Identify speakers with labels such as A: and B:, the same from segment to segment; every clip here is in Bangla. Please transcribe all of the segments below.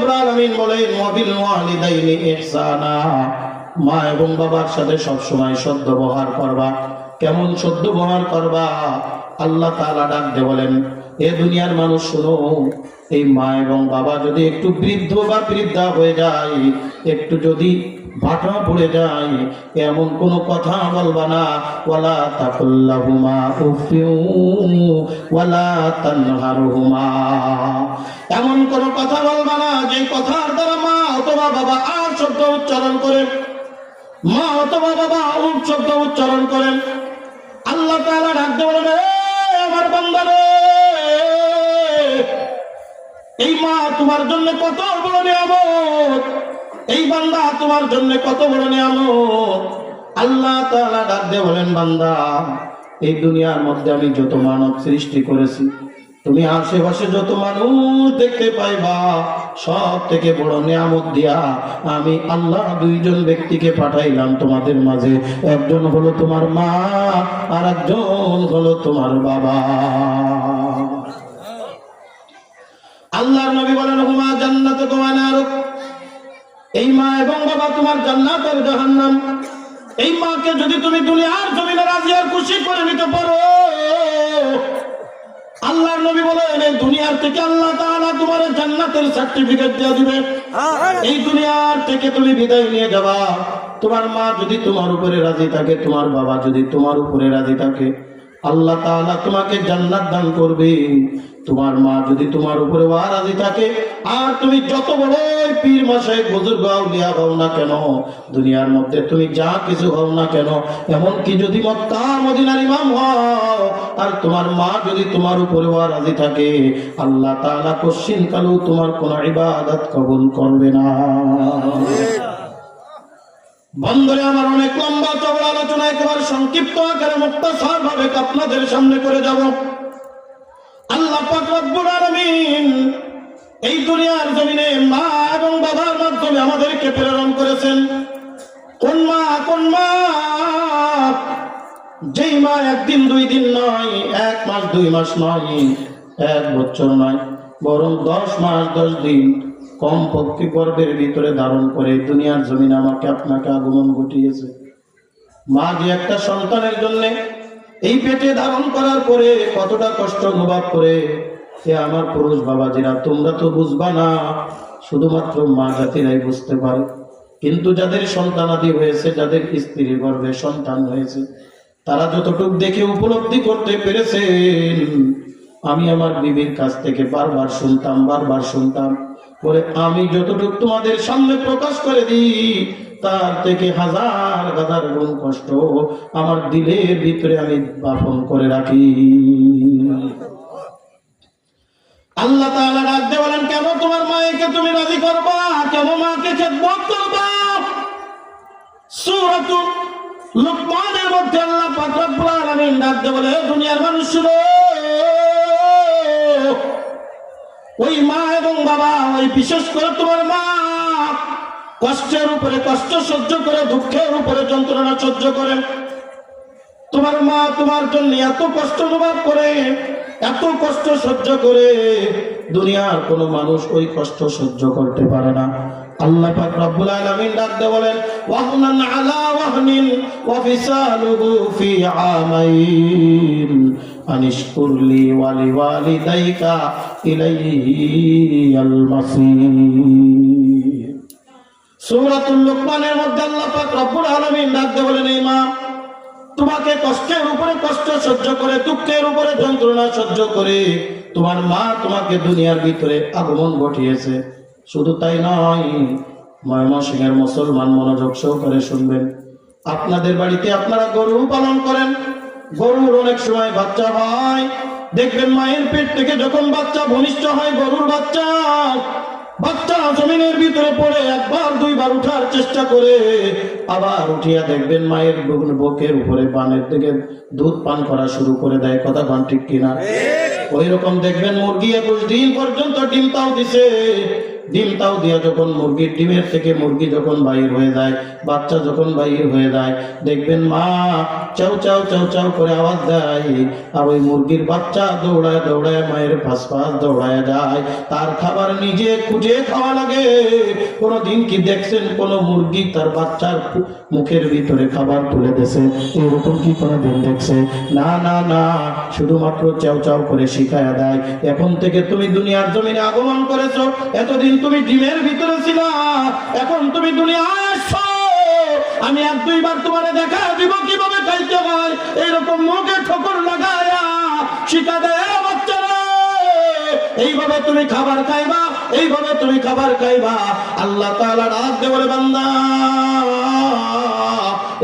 A: রব্বুল আলামিন বলেন ওয়াবিল ওয়ালিদাইনি ইহসানা, মা এবং বাবার সাথে সব সময় সদ্ব্যবহার করবা। কেমন সদ্ব্যবহার করবা? আল্লাহ তাআলা ডাক দিয়ে বলেন, এ দুনিয়ার মানুষ শোনো, এই মা এবং বাবা যদি একটু বৃদ্ধ বা বৃদ্ধা হয়ে যায়, একটু যদি ভাটা পড়ে যায়, এমন কোনো কথা বলবা না। ওয়ালা তাকুল্লাহুমা উফিউ ওয়ালা তানহারহুমা, এমন কোনো কথা বলবা না যে কথার দ্বারা মা অথবা বাবা আর শব্দ উচ্চারণ করেন, মা অথবা বাবা উপ শব্দ উচ্চারণ করেন। আল্লাহ তাআলা ডাকতে বলেন, আমার বান্দা রে, এই মা তোমার জন্য কত বড় নিয়ামত, এই বান্দা তোমার জন্য কত বড় নিয়ামত। আল্লাহ তাআলা ডাকতে বলেন, বান্দা, এই দুনিয়ার মধ্যে আমি যত মানব সৃষ্টি করেছি, তুমি আশেপাশে যত মানুষ দেখতে পাইবা, সব থেকে বড় নিয়ামত দিয়া আমি আল্লাহ দুইজন ব্যক্তিকে পাঠাইলাম তোমাদের মাঝে। একজন হলো তোমার মা, আর একজন হলো তোমার বাবা। আল্লাহর নবী বলেন, হুমা জান্নাতুকুম ওয়া নারুক, এই মা এবং বাবা তোমার জান্নাত আর জাহান্নাম। এই মাকে যদি তুমি দুনিয়ার জমিনে রাজি আর খুশি করে নিতে পারো, আল্লাহর নবী বলেন, এই দুনিয়ার থেকে আল্লাহ তাআলা তোমার জান্নাতের সার্টিফিকেট দিয়ে দিবে। এই দুনিয়ার থেকে তুমি বিদায় নিয়ে যাবা, তোমার মা যদি তোমার উপরে রাজি থাকে, তোমার বাবা যদি তোমার উপরে রাজি থাকে, আল্লাহ তাআলা তোমাকে জান্নাত দান করবে। তোমার মা যদি তোমার উপরে রাজি থাকে, আর তুমি যত বড় পীর মাশায়েখ বুজুর্গ আউলিয়া হও না কেন, দুনিয়ার মধ্যে তুমি যা কিছু হও না কেন, এমনকি যদি মক্কা মদিনার ইমাম হও, আর তোমার মা যদি তোমার উপরে রাজি থাকে, আল্লাহ তাআলা কোশ্চিন কালু তোমার কোন ইবাদত কবুল করবে না। বন্ধুরে আমার, অনেক লম্বা চওড়া আলোচনা একেবারে সংক্ষিপ্ত আকারে মুক্তাসার ভাবে আপনাদের সামনে করে যাব। আল্লাহ পাক রব্বুল আলামিন এই দুনিয়ার জমিনে মা এবং বাবার মাধ্যমে আমাদেরকে প্রেরণ করেছেন। কোন মা? কোন মা? যেই মা একদিন দুই দিন নয়, 1 মাস 2 মাস নয়, 1 বছর নয়, বরং 10 মাস 10 দিন কমপক্ষে গর্ভের ভিতরে ধারণ করে দুনিয়ার জমিনে আমাকে আপনাকে আগমন ঘটিয়েছে। মা যে একটা সন্তানের জন্য এই পেটে ধারণ করার পরে কতটা কষ্ট অনুভব করে, সে আমার পুরুষ বাবাজিরা, তোমরা তো বুঝবা না, শুধুমাত্র মা জাতিরাই বুঝতে পারে। কিন্তু যাদের সন্তানাদি হয়েছে, যাদের স্ত্রীর গর্ভে সন্তান হয়েছে, তারা যতটুকু দেখে উপলব্ধি করতে পেরেছেন, আমি আমার বিবির কাছ থেকে বারবার শুনতাম পরে আমি যতটুকু তোমাদের সামনে প্রকাশ করে দিই, তার থেকে 1000 গুণ কষ্ট আমার দিলের ভিতরে আমি বাপন করে রাখি। আল্লাহ তাআলা রাখতে বলেন, কেন তোমার মাকে তুমি রাজি করবা? কেন মাকে খেদমত করবা? সূরাতুল লুকমানের মধ্যে আল্লাহ পাক রব্বুল আলামিন রাখতে বলে, দুনিয়ার মানুষ শুনো, ওই মা এবং বাবা, ওই বিশেষ করে তোমার মা কষ্টের উপরে কষ্ট সহ্য করে, দুঃখের উপরে যন্ত্রণা সহ্য করে। তোমার মা তোমার জন্য এত কষ্ট অনুভব করে, এত কষ্ট সহ্য করে, দুনিয়ার কোন মানুষ ওই কষ্ট সহ্য করতে পারে না। আল্লাহ পাক রব্বুল আলামিন ডাকতে বলেন, ওয়াহনান আলা ওয়াহনিন ওয়া ফিসালুহু ফি আমাইন আনিশকুরলি ওয়া লিওয়ালিদাইকা ইলাইহিল মাসির। সূরাতুল লুকমানের মধ্যে আল্লাহ পাক রব্বুল আলামিন ডাকতে বলেন, এই মা তোমাকে কষ্টের উপরে কষ্ট সহ্য করে, দুঃখের উপরে যন্ত্রণা সহ্য করে তোমার মা তোমাকে দুনিয়ার ভিতরে আগমন ঘটিয়েছে। শুধু তাই নয়, ময়মনসিংহের মুসলমান মনোযোগ সহকারে শুনবেন, আপনাদের বাড়িতে আপনারা গরু পালন করেন, গরুর অনেক সময় বাচ্চা হয়, দেখবেন মায়ের পেট থেকে যখন বাচ্চা ভূমিষ্ঠ হয়, গরুর বাচ্চা জমিনের ভিতরে পড়ে 1বার 2বার উঠার চেষ্টা করে, আবার উঠিয়া দেখবেন মায়ের বুকের উপরে পানের থেকে দুধ পান করা শুরু করে দেয়। কথা কোন ঠিক কিনা? ওই রকম দেখবেন মুরগি 21 দিন পর্যন্ত ডিম তাও দিছে, ডিমটাও দিয়া যখন মুরগির ডিমের থেকে মুরগি যখন বাহির হয়ে যায়, বাচ্চা যখন বাহির হয়ে যায়, দেখবেন মা চাউ চাউ চাউ চাউ করে আওয়াজ দেয়, আর ওই মুরগির বাচ্চা দৌড়ায় দৌড়ায় মায়ের পাশ পাশ দৌড়ায় যায়, তার খাবার নিজে খুঁজে খাওয়া লাগে। কোনদিন কি দেখছেন কোন মুরগি তার বাচ্চার মুখের ভিতরে খাবার তুলে দিয়েছে? এরকম কি কোনদিন দেখছে? না না না, শুধুমাত্র চাউ চাউ করে শিখায়া দেয়, এখন থেকে তুমি দুনিয়ার জমিনে আগমন করেছো, এতদিন তুমি ডিমের ভিতরে ছিলা, এখন তুমি দুনিয়ায় আসছো, আমি এক দুইবার তোমারে দেখা দিব কিভাবে খাইতে হয়, এইরকম মুখে ঠোকর লাগায়া শিখা দেয় বাচ্চারা, এইভাবে তুমি খাবার খাইবা, এইভাবে তুমি খাবার খাইবা। আল্লাহ তাআলা ডাক দিয়ে বলে, বান্দা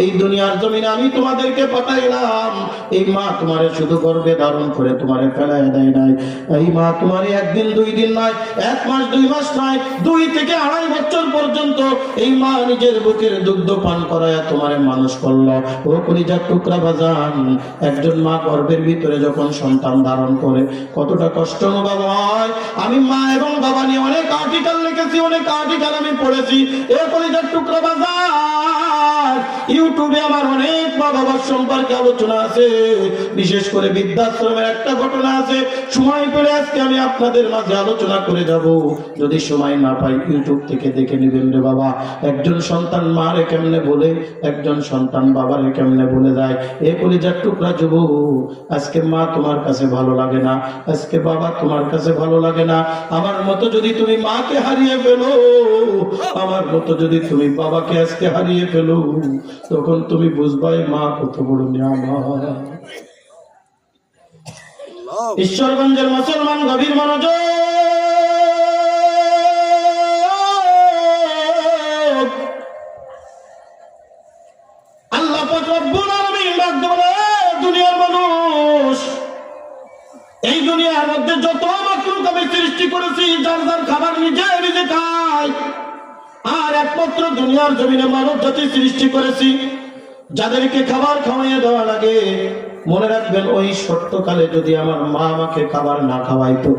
A: এই দুনিয়ার জমিনে আমি তোমাদেরকে পাঠাইলাম, এই মা তোমারে শুধু গর্ভে ধারণ করে তোমারে ফেলায় দেয় নাই, এই মা তোমারে একদিন দুই দিন নয়, এক মাস দুই মাস নয়, 2 থেকে 2.5 বছর পর্যন্ত এই মা নিজের বুকের দুগ্ধ পান করায়া তোমারে মানুষ করলো। ও কলিজার টুকরা বাজান, একজন মা গর্ভের ভিতরে যখন সন্তান ধারণ করে কতটা কষ্ট অনুভব হয়। আমি মা এবং বাবা নিয়ে অনেক আর্টিকেল লিখেছি, অনেক আর্টিকেল আমি পড়েছি। এ কলিজার টুকরা বাজান, ইউটিউবে আমার অনেক মা বাবার সম্পর্কে আলোচনা আছে, বিশেষ করে বৃদ্ধাশ্রমের একটা ঘটনা আছে, সময় পেলে আজকে আমি আপনাদের মাঝে আলোচনা করে যাব, যদি সময় না পাই ইউটিউব থেকে দেখে নেবেন রে বাবা। একজন সন্তান মারে কেমনে বলে, একজন সন্তান বাবারে কেমনে বলে দেয়। এ কলিজার টুকরা যুবক, আজকে মা তোমার কাছে ভালো লাগে না, আজকে বাবা তোমার কাছে ভালো লাগে না, আমার মতো যদি তুমি মাকে হারিয়ে ফেলো, আমার মতো যদি তুমি বাবাকে আজকে হারিয়ে ফেলো, তখন তুমি বুঝবাই মা কত বড় নিয়ামত। ঈশ্বরগঞ্জের মুসলমান গভীর মনোযোগ, আল্লাহ পাক রব্বুল আলামিন ডাক দেয়, দুনিয়ার মানুষ, এই দুনিয়ার মধ্যে যত মাখলুক আমি সৃষ্টি করেছি, যার যার খাবার নিজে নিজে খায়, আর একমাত্র দুনিয়ার জমিনে মানব জাতি সৃষ্টি করেছি যাদেরকে খাবার খাওয়াইয়া দেওয়া লাগে। মনে রাখবেন, ওই ছোট্টকালে যদি আমার মা আমাকে খাবার না খাওয়াইতো,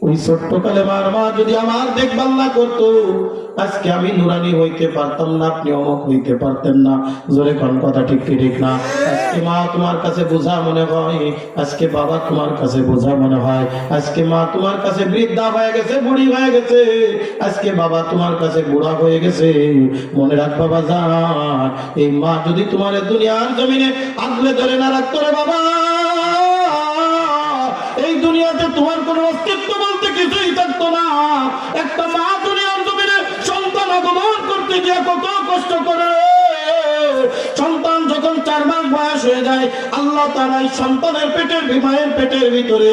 A: ওই ছোট্টকালে মার মা যদি আমার দেখভাল না করতো, আজকে আমি নুরানি হইতে পারতাম না, আপনি অমক হইতে পারতেন না। জোরে কোন কথা ঠিক কি ঠিক না? আজকে মা তোমার কাছে বোঝা মনে হয়, আজকে বাবা তোমার কাছে বোঝা মনে হয়, আজকে মা তোমার কাছে বৃদ্ধা হয়ে গেছে, বুড়ি হয়ে গেছে, আজকে বাবা তোমার কাছে বুড়া হয়ে গেছে। মনে রাখ বাবা জান, এই মা যদি তোমার দুনিয়ার জমিনে আগলে ধরে না রাখতো রে বাবা, এই দুনিয়াতে তোমার কোনো অস্তিত্ব বলতে কিছুই থাকতো না। একটা মা দুনিয়ার জমিনে সন্তান আগমন করতে গিয়ে কত কষ্ট করে, সন্তান যখন 4 মাস বয়স হয়ে যায়, আল্লাহ তাআলা সন্তানের পেটের মায়ের পেটের ভিতরে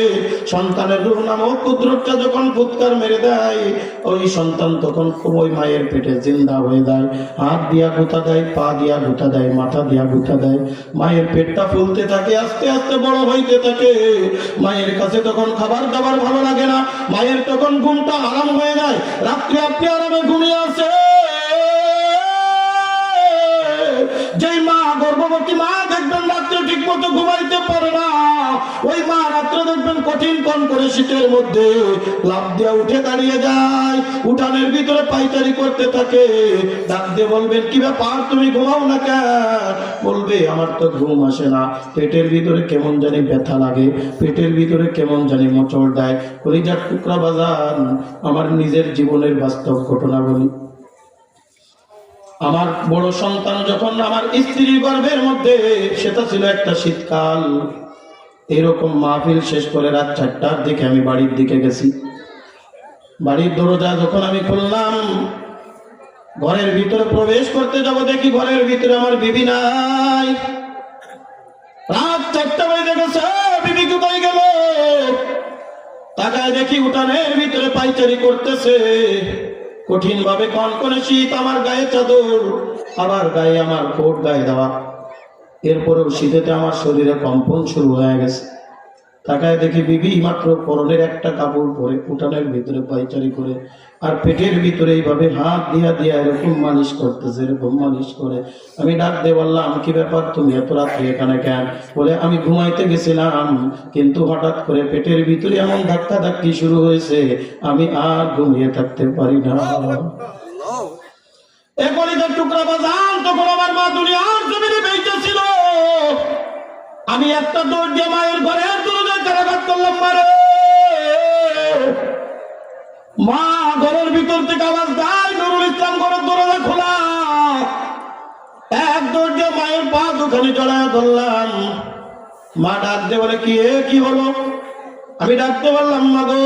A: সন্তানের রূহ নামক কুদরতটা যখন ফুৎকার মেরে দেয়, ওই সন্তান তখন ওই মায়ের পেটে জিন্দা হয়ে যায়। হাত দিয়া গুঁতা দেয়, পা দিয়া গুঁতা দেয়, মাথা দিয়া গুঁতা দেয়, মায়ের পেটটা ফুলতে থাকে, আস্তে আস্তে বড় হইতে থাকে। মায়ের কাছে তখন খাবার দাবার ভালো লাগে না, মায়ের তখন ঘুমটা আরাম হয়ে যায়, রাত্রে আপনি আরামে ঘুমিয়ে আসে। যেই মা গর্ভবতী মা দেখবেন রাত্রে ঠিক মতো ঘুমাইতে পারে না, ওই মা রাত্রে দেখবেন কঠিন কন করে শীতের মধ্যে লাফ দিয়ে উঠে দাঁড়িয়ে যায়, উঠানের ভিতরে পাইচারি করতে থাকে। ডাক দিয়ে বলবেন, কি ব্যাপার তুমি ঘুমাও না কেন? বলবে, আমার তো ঘুম আসে না, পেটের ভিতরে কেমন জানি ব্যথা লাগে, পেটের ভিতরে কেমন জানি মোচড় দেয়। কলিজার টুকরা বাজান, আমার নিজের জীবনের বাস্তব ঘটনা বলি। আমার বড় সন্তান যখন আমার স্ত্রীর গর্ভের মধ্যে, সেটা ছিল একটা শীতকাল, এরকম মাহফিল শেষ করে রাত 4টার দিকে আমি বাড়ির দিকে গেছি। বাড়ির দরজা যখন আমি খুললাম, ঘরের ভিতরে প্রবেশ করতে যাব, দেখি ঘরের ভিতরে আমার বিবি নাই। রাত 4টা বেজে গেছে, বিবি কোথায় গেল? তাকায় দেখি উঠানের ভিতরে পাইচারি করতেছে। কঠিন ভাবে কনকনে শীত, আমার গায়ে চাদর, আবার গায়ে আমার কোট গায়ে দেওয়া, এরপরেও শীতেতে আমার শরীরে কম্পন শুরু হয়ে গেছে। তাকায় দেখি বিবি মাত্র পরনের একটা কাপড় পরে উঠানের ভিতরে পায়চারি করে আর পেটের ভিতরে এইভাবে হাত দিয়া দিয়া এরকম মালিশ করতেছে, এরকম মালিশ করে। আমি ডাক দিয়ে বললাম, কি ব্যাপার, তুমি এত রাত্রে এখানে কেন? বলে, আমি ঘুমাইতে গেছিলাম, কিন্তু হঠাৎ করে পেটের ভিতরে এমন ধাক্কা ধাক্কি শুরু হয়েছে, আমি আর ঘুমিয়ে থাকতে পারি না। এরপরে যে টুকরা বাজান, তখন আমার মা দুনিয়ার জমিনে বেঁচে ছিল। আমি একটা দৌড় দিয়ে মায়ের ঘরের দরজায় কারাঘাত করলাম, মারে মা। ঘরের ভিতর থেকে আওয়াজ দেয়, নুরুল ইসলাম ঘরের দরজা খোলা। এক দৌড় দিয়ে মায়ের পা দুখানি জড়ায় ধরলাম। মা ডাক দিয়ে বলে, কি হলো? আমি ডাকতে বললাম, মা গো,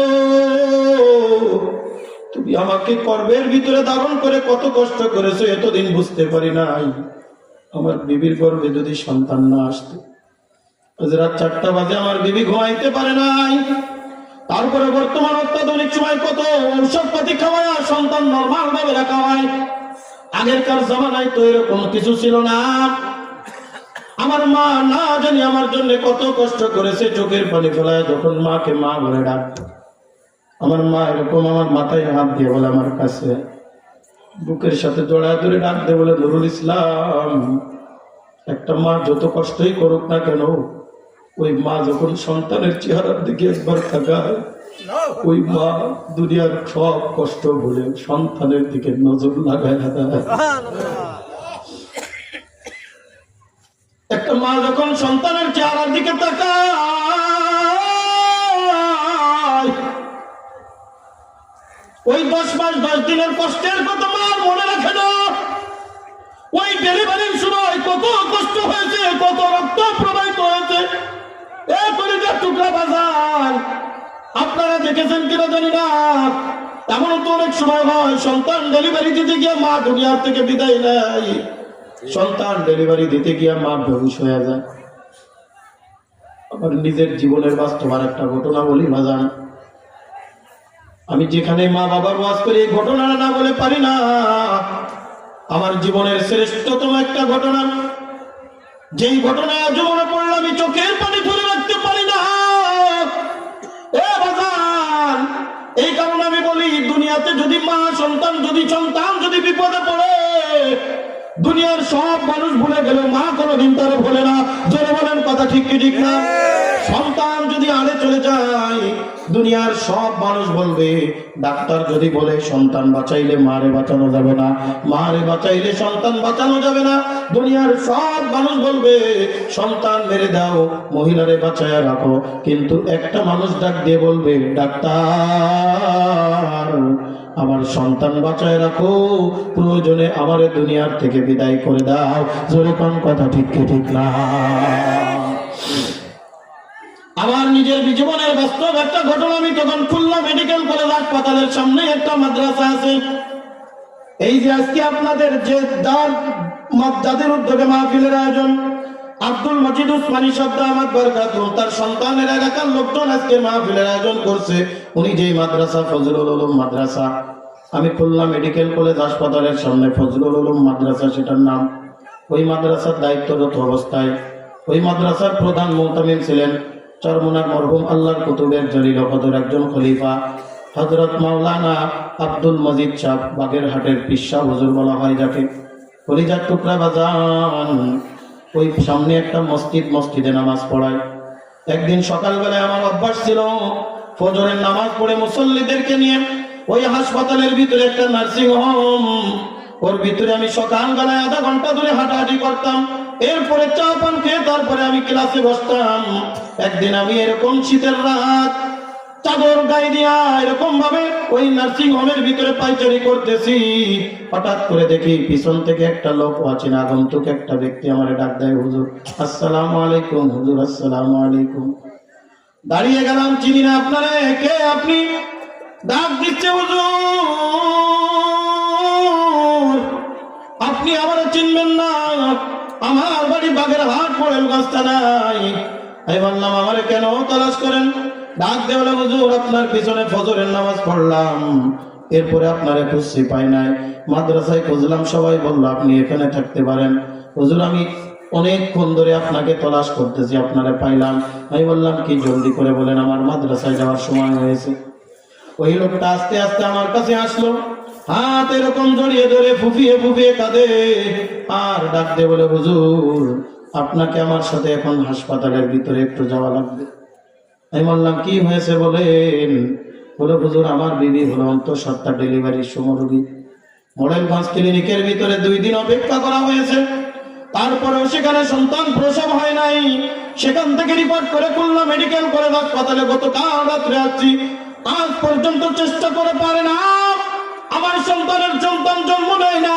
A: তুমি আমাকে গর্ভের ভিতরে ধারণ করে কত কষ্ট করেছো, এতদিন বুঝতে পারি নাই। আমার বিবির গর্ভে যদি সন্তান না আসতো, রাত 4টা বাজে আমার বিবি ঘুমাইতে পারে নাই। তারপরে বর্তমান অত্যাধুনিক সময় কত ঔষধপাতি খাওয়ায় সন্তান নরমাল ভাবে রাখা হয়। আগেরকার জামানায় তো এরকম কিছু ছিল না। আমার মা না জানি আমার জন্য কত কষ্ট করেছে, চোখের পানি ফেলায় যখন মাকে মা বলে ডাকতো। আমার মা এরকম আমার মাথায় হাত দিয়ে বলে, আমার কাছে বুকের সাথে জড়ায় ধরে ডাক দিয়ে বলে, নুরুল ইসলাম, একটা মা যত কষ্টই করুক না কেন, ওই মা যখন সন্তানের চেহারার দিকে একবার তাকায়, ওই মা দুনিয়ার সব কষ্ট ভুলে সন্তানের দিকে নজর লাগায়। একটা মা যখন সন্তানের চেহারার দিকে তাকায়, ওই 10 মাস 10 দিনের কষ্টের কথা মা মনে রাখে না। ওই ডেলিভারির সময় কত কষ্ট হয়েছে, কত রক্ত প্রবাহিত হয়েছে। টুকরা বাজার আপনারা দেখেছেন কিনা জানি না, এমন তো অনেক সময় হয় সন্তান ডেলিভারি দিতে গিয়ে মা দুনিয়ার থেকে বিদায় নেয়, সন্তান ডেলিভারি দিতে গিয়ে মা বেহুশ হয়ে যায়। আমার নিজের জীবনের বাস্তব আর একটা ঘটনা বলি বাজান। আমি যেখানে মা বাবার ওয়াজ করি, এই ঘটনাটা না বলে পারি না। আমার জীবনের শ্রেষ্ঠতম একটা ঘটনা, যেই ঘটনায় আজ মনে পড়লে আমি চোখের পানি ধরে রাখতে পারি না। এই কারণে আমি বলি, দুনিয়াতে যদি মা সন্তান যদি বিপদে পড়ে, দুনিয়ার সব মানুষ ভুলে গেল, মা কোনোদিন তারা ভুলে না। জোরে বলেন কথা ঠিক কি ঠিক না? সন্তান যদি আড়ে চলে যায়, দুনিয়ার সব মানুষ বলবে, ডাক্তার যদি বলে সন্তান বাঁচাইলে মারে বাঁচানো যাবে না, মারে বাঁচাইলে সন্তান বাঁচানো যাবে না, দুনিয়ার সব মানুষ বলবে সন্তান মেরে দাও, মহিলারে বাঁচায় রাখো, কিন্তু একটা মানুষ ডাক দিয়ে বলবে, ডাক্তার আমার সন্তান বাঁচায় রাখো, প্রয়োজনে আমারে দুনিয়ার থেকে বিদায় করে দাও। জোরে কোন কথা ঠিক কি ঠিক না? আমার নিজের জীবনের বাস্তব একটা ঘটনা। আমি তখন খুলনা মেডিকেল কলেজ হাসপাতালের সামনে একটা মাদ্রাসা আছে। এই যে আজকে আপনাদের যে যাদের উদ্যোগে মাহফিলের আয়োজন, আব্দুল মজিদ উসমানী শব্দ আমার বরকাতুহ, তার সন্তানের এলাকার লোকজন আজকে মাহফিলের আয়োজন করছে। উনি যেই মাদ্রাসা, ফজলুল উলুম মাদ্রাসা, আমি খুলনা মেডিকেল কলেজ হাসপাতালের সামনে ফজলুল উলুম মাদ্রাসা সেটার নাম। ওই মাদ্রাসার দায়িত্বরত অবস্থায় ওই মাদ্রাসার প্রধান মুহতামিম ছিলেন চরমোনার মরহুম আল্লাহর কুতুবের জলিল কদর একজন খলিফা হযরত মাওলানা আব্দুল মজিদ সাহেব, বাগেরহাটের পিসা হুজুর বলা হয় যাকে। কলিজার টুকরা বাজান, ওই সামনে একটা মসজিদে নামাজ পড়ায়। একদিন সকালবেলায় আমার অভ্যাস ছিল ফজরের নামাজ পড়ে মুসল্লিদেরকে নিয়ে ওই হাসপাতালের ভিতরে একটা নার্সিং হোম, ওর ভিতরে আমি সকালবেলায় আধা ঘন্টা ধরে হাঁটাহাঁটি করতাম। এরপরে চা পান খেয়ে তারপরে আমি ক্লাসে বসতাম। একদিন আমি এরকম শীতের রাত চাদর গায়ে দিয়া এরকম ভাবে ওই নার্সিং হোমের ভিতরে পায়চারি করতেছি, হঠাৎ করে দেখি পিছন থেকে একটা লোক, অচেনা আগন্তুক একটা ব্যক্তি আমার ডাক দেয়, হুজুর আসসালামু আলাইকুম। হুজুর আসসালামু আলাইকুম। দাঁড়িয়ে গেলাম, চিনি না আপনারে, কে আপনি? ডাক দিচ্ছে, হুজুর আপনি আমার চিনবেন না, আমার বাড়ি বাগেরহাট মোড়েলগঞ্জ থানায়। আমি বললাম, আমারে কেন তালাশ করেন? ডাক দিয়ে বলে, হুজুর আপনার পিছনে ফজরের নামাজ পড়লাম, এরপরে আপনারে খুঁজছি পাই নাই, মাদ্রাসায় খুঁজলাম, সবাই বলল আপনি এখানে থাকতে পারেন। হুজুর আমি অনেকক্ষণ ধরে আপনাকে তলাশ করতেছি, আপনারে পাইলাম। আমি বললাম কি, জলদি করে বলেন, আমার মাদ্রাসায় যাওয়ার সময় হয়েছে। ওই লোকটা আস্তে আস্তে আমার কাছে আসলো, হাত এরকম জড়িয়ে ধরে ফুফিয়ে ফুফিয়ে কাঁদে আর ডাক দিয়ে বলে, হুজুর আপনাকে আমার সাথে এখন হাসপাতালের ভিতরে একটু যাওয়া লাগবে। আমি বললাম কি হয়েছে বলেন। বলে, হুজুর আমার বিবি হলো অন্তঃসত্ত্বা ডেলিভারির সমরোগী। মডেলগঞ্জ ক্লিনিকের ভিতরে 2 দিন অপেক্ষা করা হয়েছে, তারপরেও সেখানে সন্তান প্রসব হয় নাই। সেখান থেকে রিপোর্ট করে খুলনা মেডিকেল কলেজ হাসপাতালে গতকাল রাত্রে আসছি, আজ পর্যন্ত চেষ্টা করে পারে না আমার সন্তানের সন্তান জন্ম নেয় না।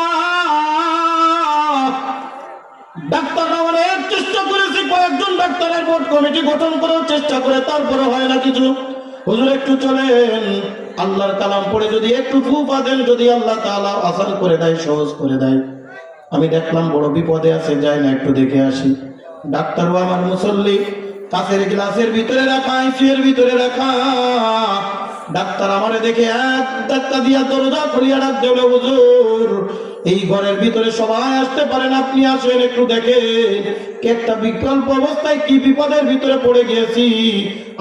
A: ডাক্তাররা অনেক চেষ্টা করেছে, কয়েকজন ডাক্তারের বোর্ড কমিটি গঠন করার চেষ্টা করে, তারপরে হয় না কিছু। হুজুর একটু চলেন, আল্লাহর কালাম পড়ে যদি একটু ফুফা দেন, যদি আল্লাহ তাআলা আসান করে দেয়, সহজ করে দেয়। আমি দেখলাম বড় বিপদে আছে, যাই না একটু দেখে আসি। ডাক্তারও আমার মুসল্লি, কাছের গ্লাসের ভিতরে রাখা, আইসিইউর ভিতরে রাখা। ডাক্তার আমারে দেখে এক ধাক্কা দিয়া দরজা খুলিয়া ডাক দেবে, হুজুর এই ঘরের ভিতরে সবাই আসতে পারেন, আপনি আসেন একটু দেখেন কি একটা বিকল্প অবস্থায় কি বিপদের ভিতরে পড়ে গিয়েছি।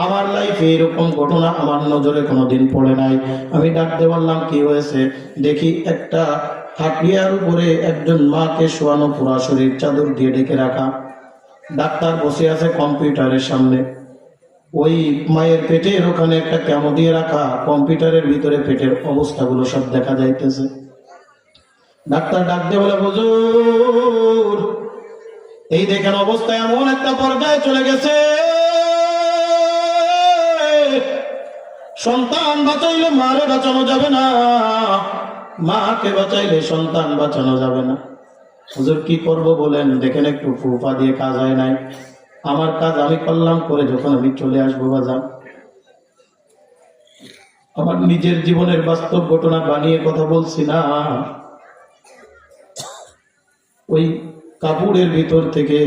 A: আমার লাইফে এরকম ঘটনা আমার নজরে কোনোদিন পড়ে নাই। আমি ডাকতে বললাম কি হয়েছে দেখি। একটা খাটিয়ার উপরে একজন মাকে শোয়ানো, পুরা শরীর চাদর দিয়ে ঢেকে রাখা। ডাক্তার বসে আছে কম্পিউটারের সামনে। ওই মায়ের পেটের ওখানে একটা ক্যামো দিয়ে রাখা, কম্পিউটারের ভিতরে পেটের অবস্থাগুলো সব দেখা যাইতেছে। ডাক্তার ডাক দিয়ে বলে, হুজুর এই দেখেন অবস্থা এমন একটা পর্যায়ে চলে গেছে, সন্তান বাঁচাইলে মারে বাঁচানো যাবে না, মাকে বাঁচাইলে সন্তান বাঁচানো যাবে না। হুজুর কি করব বলেন, দেখেন একটু ফুফা দিয়ে কাজ হয় নাই। আমার কাজ আমি করলাম, করে যখন আমি চলে আসবো বাজার, আমার নিজের জীবনের বাস্তব ঘটনা বানিয়ে কথা বলছি না। ওই কাপড়ের ভিতর থেকে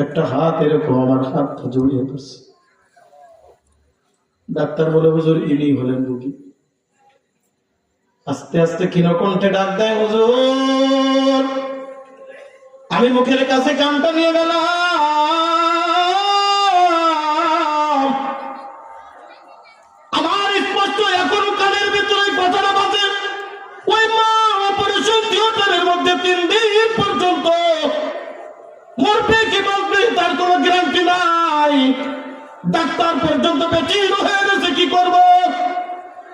A: একটা হাত এরকম আমার হাতটা জড়িয়ে ধরছে। ডাক্তার বলে, হুজুর ইনি হলেন রোগী। আস্তে আস্তে ক্ষীণকণ্ঠে ডাক দেয়, হুজুর। আমি মুখের কাছে কানটা নিয়ে গেলাম, আমার স্পষ্ট এখনো কানের ভিতরে কথাটা বাজে। ওই মা অপারেশন থিয়েটারের মধ্যে 3 দিন পর্যন্ত মরবে কি বাঁচবে তার কোনো গ্যারান্টি নাই। ডাক্তার পর্যন্ত বেঁচে হয়ে গেছে, কি করব?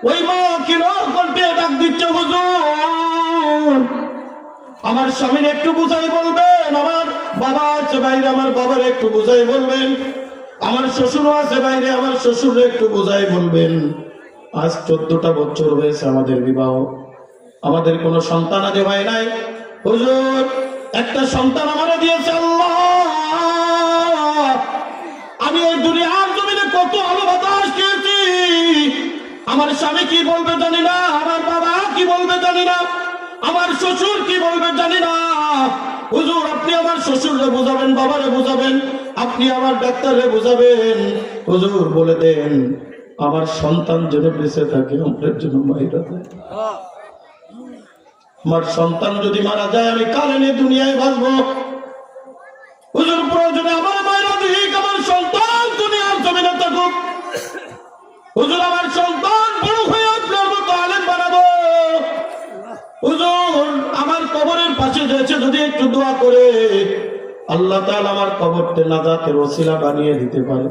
A: ওই মা ক্ষীণকণ্ঠে ডাক দিচ্ছে, হুজুর আমার স্বামীর একটু বুঝাই বলবেন, আমার বাবা আছে বাইরে, আমার বাবার একটু বুঝাই বলবেন, আমার শ্বশুরও আছে বাইরে, আমার শ্বশুর একটু বুঝাই বলবেন। আজ 14টা বছর হয়েছে আমাদের বিবাহ, আমাদের কোনো সন্তান আদি হয় নাই। হুজুর একটা সন্তান আমারে দিয়েছে আল্লাহ। আমি এই দুনিয়ার জমিনে কত আলো বাতাস খেয়েছি, আমার স্বামী কি বলবে জানি না, আমার বাবা কি বলবে জানি না, আমার শ্বশুর কি বলবে জানি না। হুজুর আপনি আমার শ্বশুররে বুঝাবেন, বাবারে বুঝাবেন, আপনি আমার ডাক্তাররে বুঝাবেন। হুজুর বলে দেন আমার সন্তান যেন বেঁচে থাকে, আমার জন্য মায়েরা দেয়। আমার সন্তান যদি মারা যায় আমি কারণে দুনিয়ায় বাঁচবো। হুজুর প্রয়োজনে আমার মায়েরা দিক, আমার সন্তান দুনিয়ার জমিনে থাকুক। হুজুর আমার সন্তান বড় হয়ে আপনার মতো আলেম বানাবো। হুজুর আমার কবরের পাশে যেছে যদি একটু দোয়া করে আল্লাহ তাআলা আমার কবরতে নাজাতের ওসিলা বানিয়ে দিতে পারে।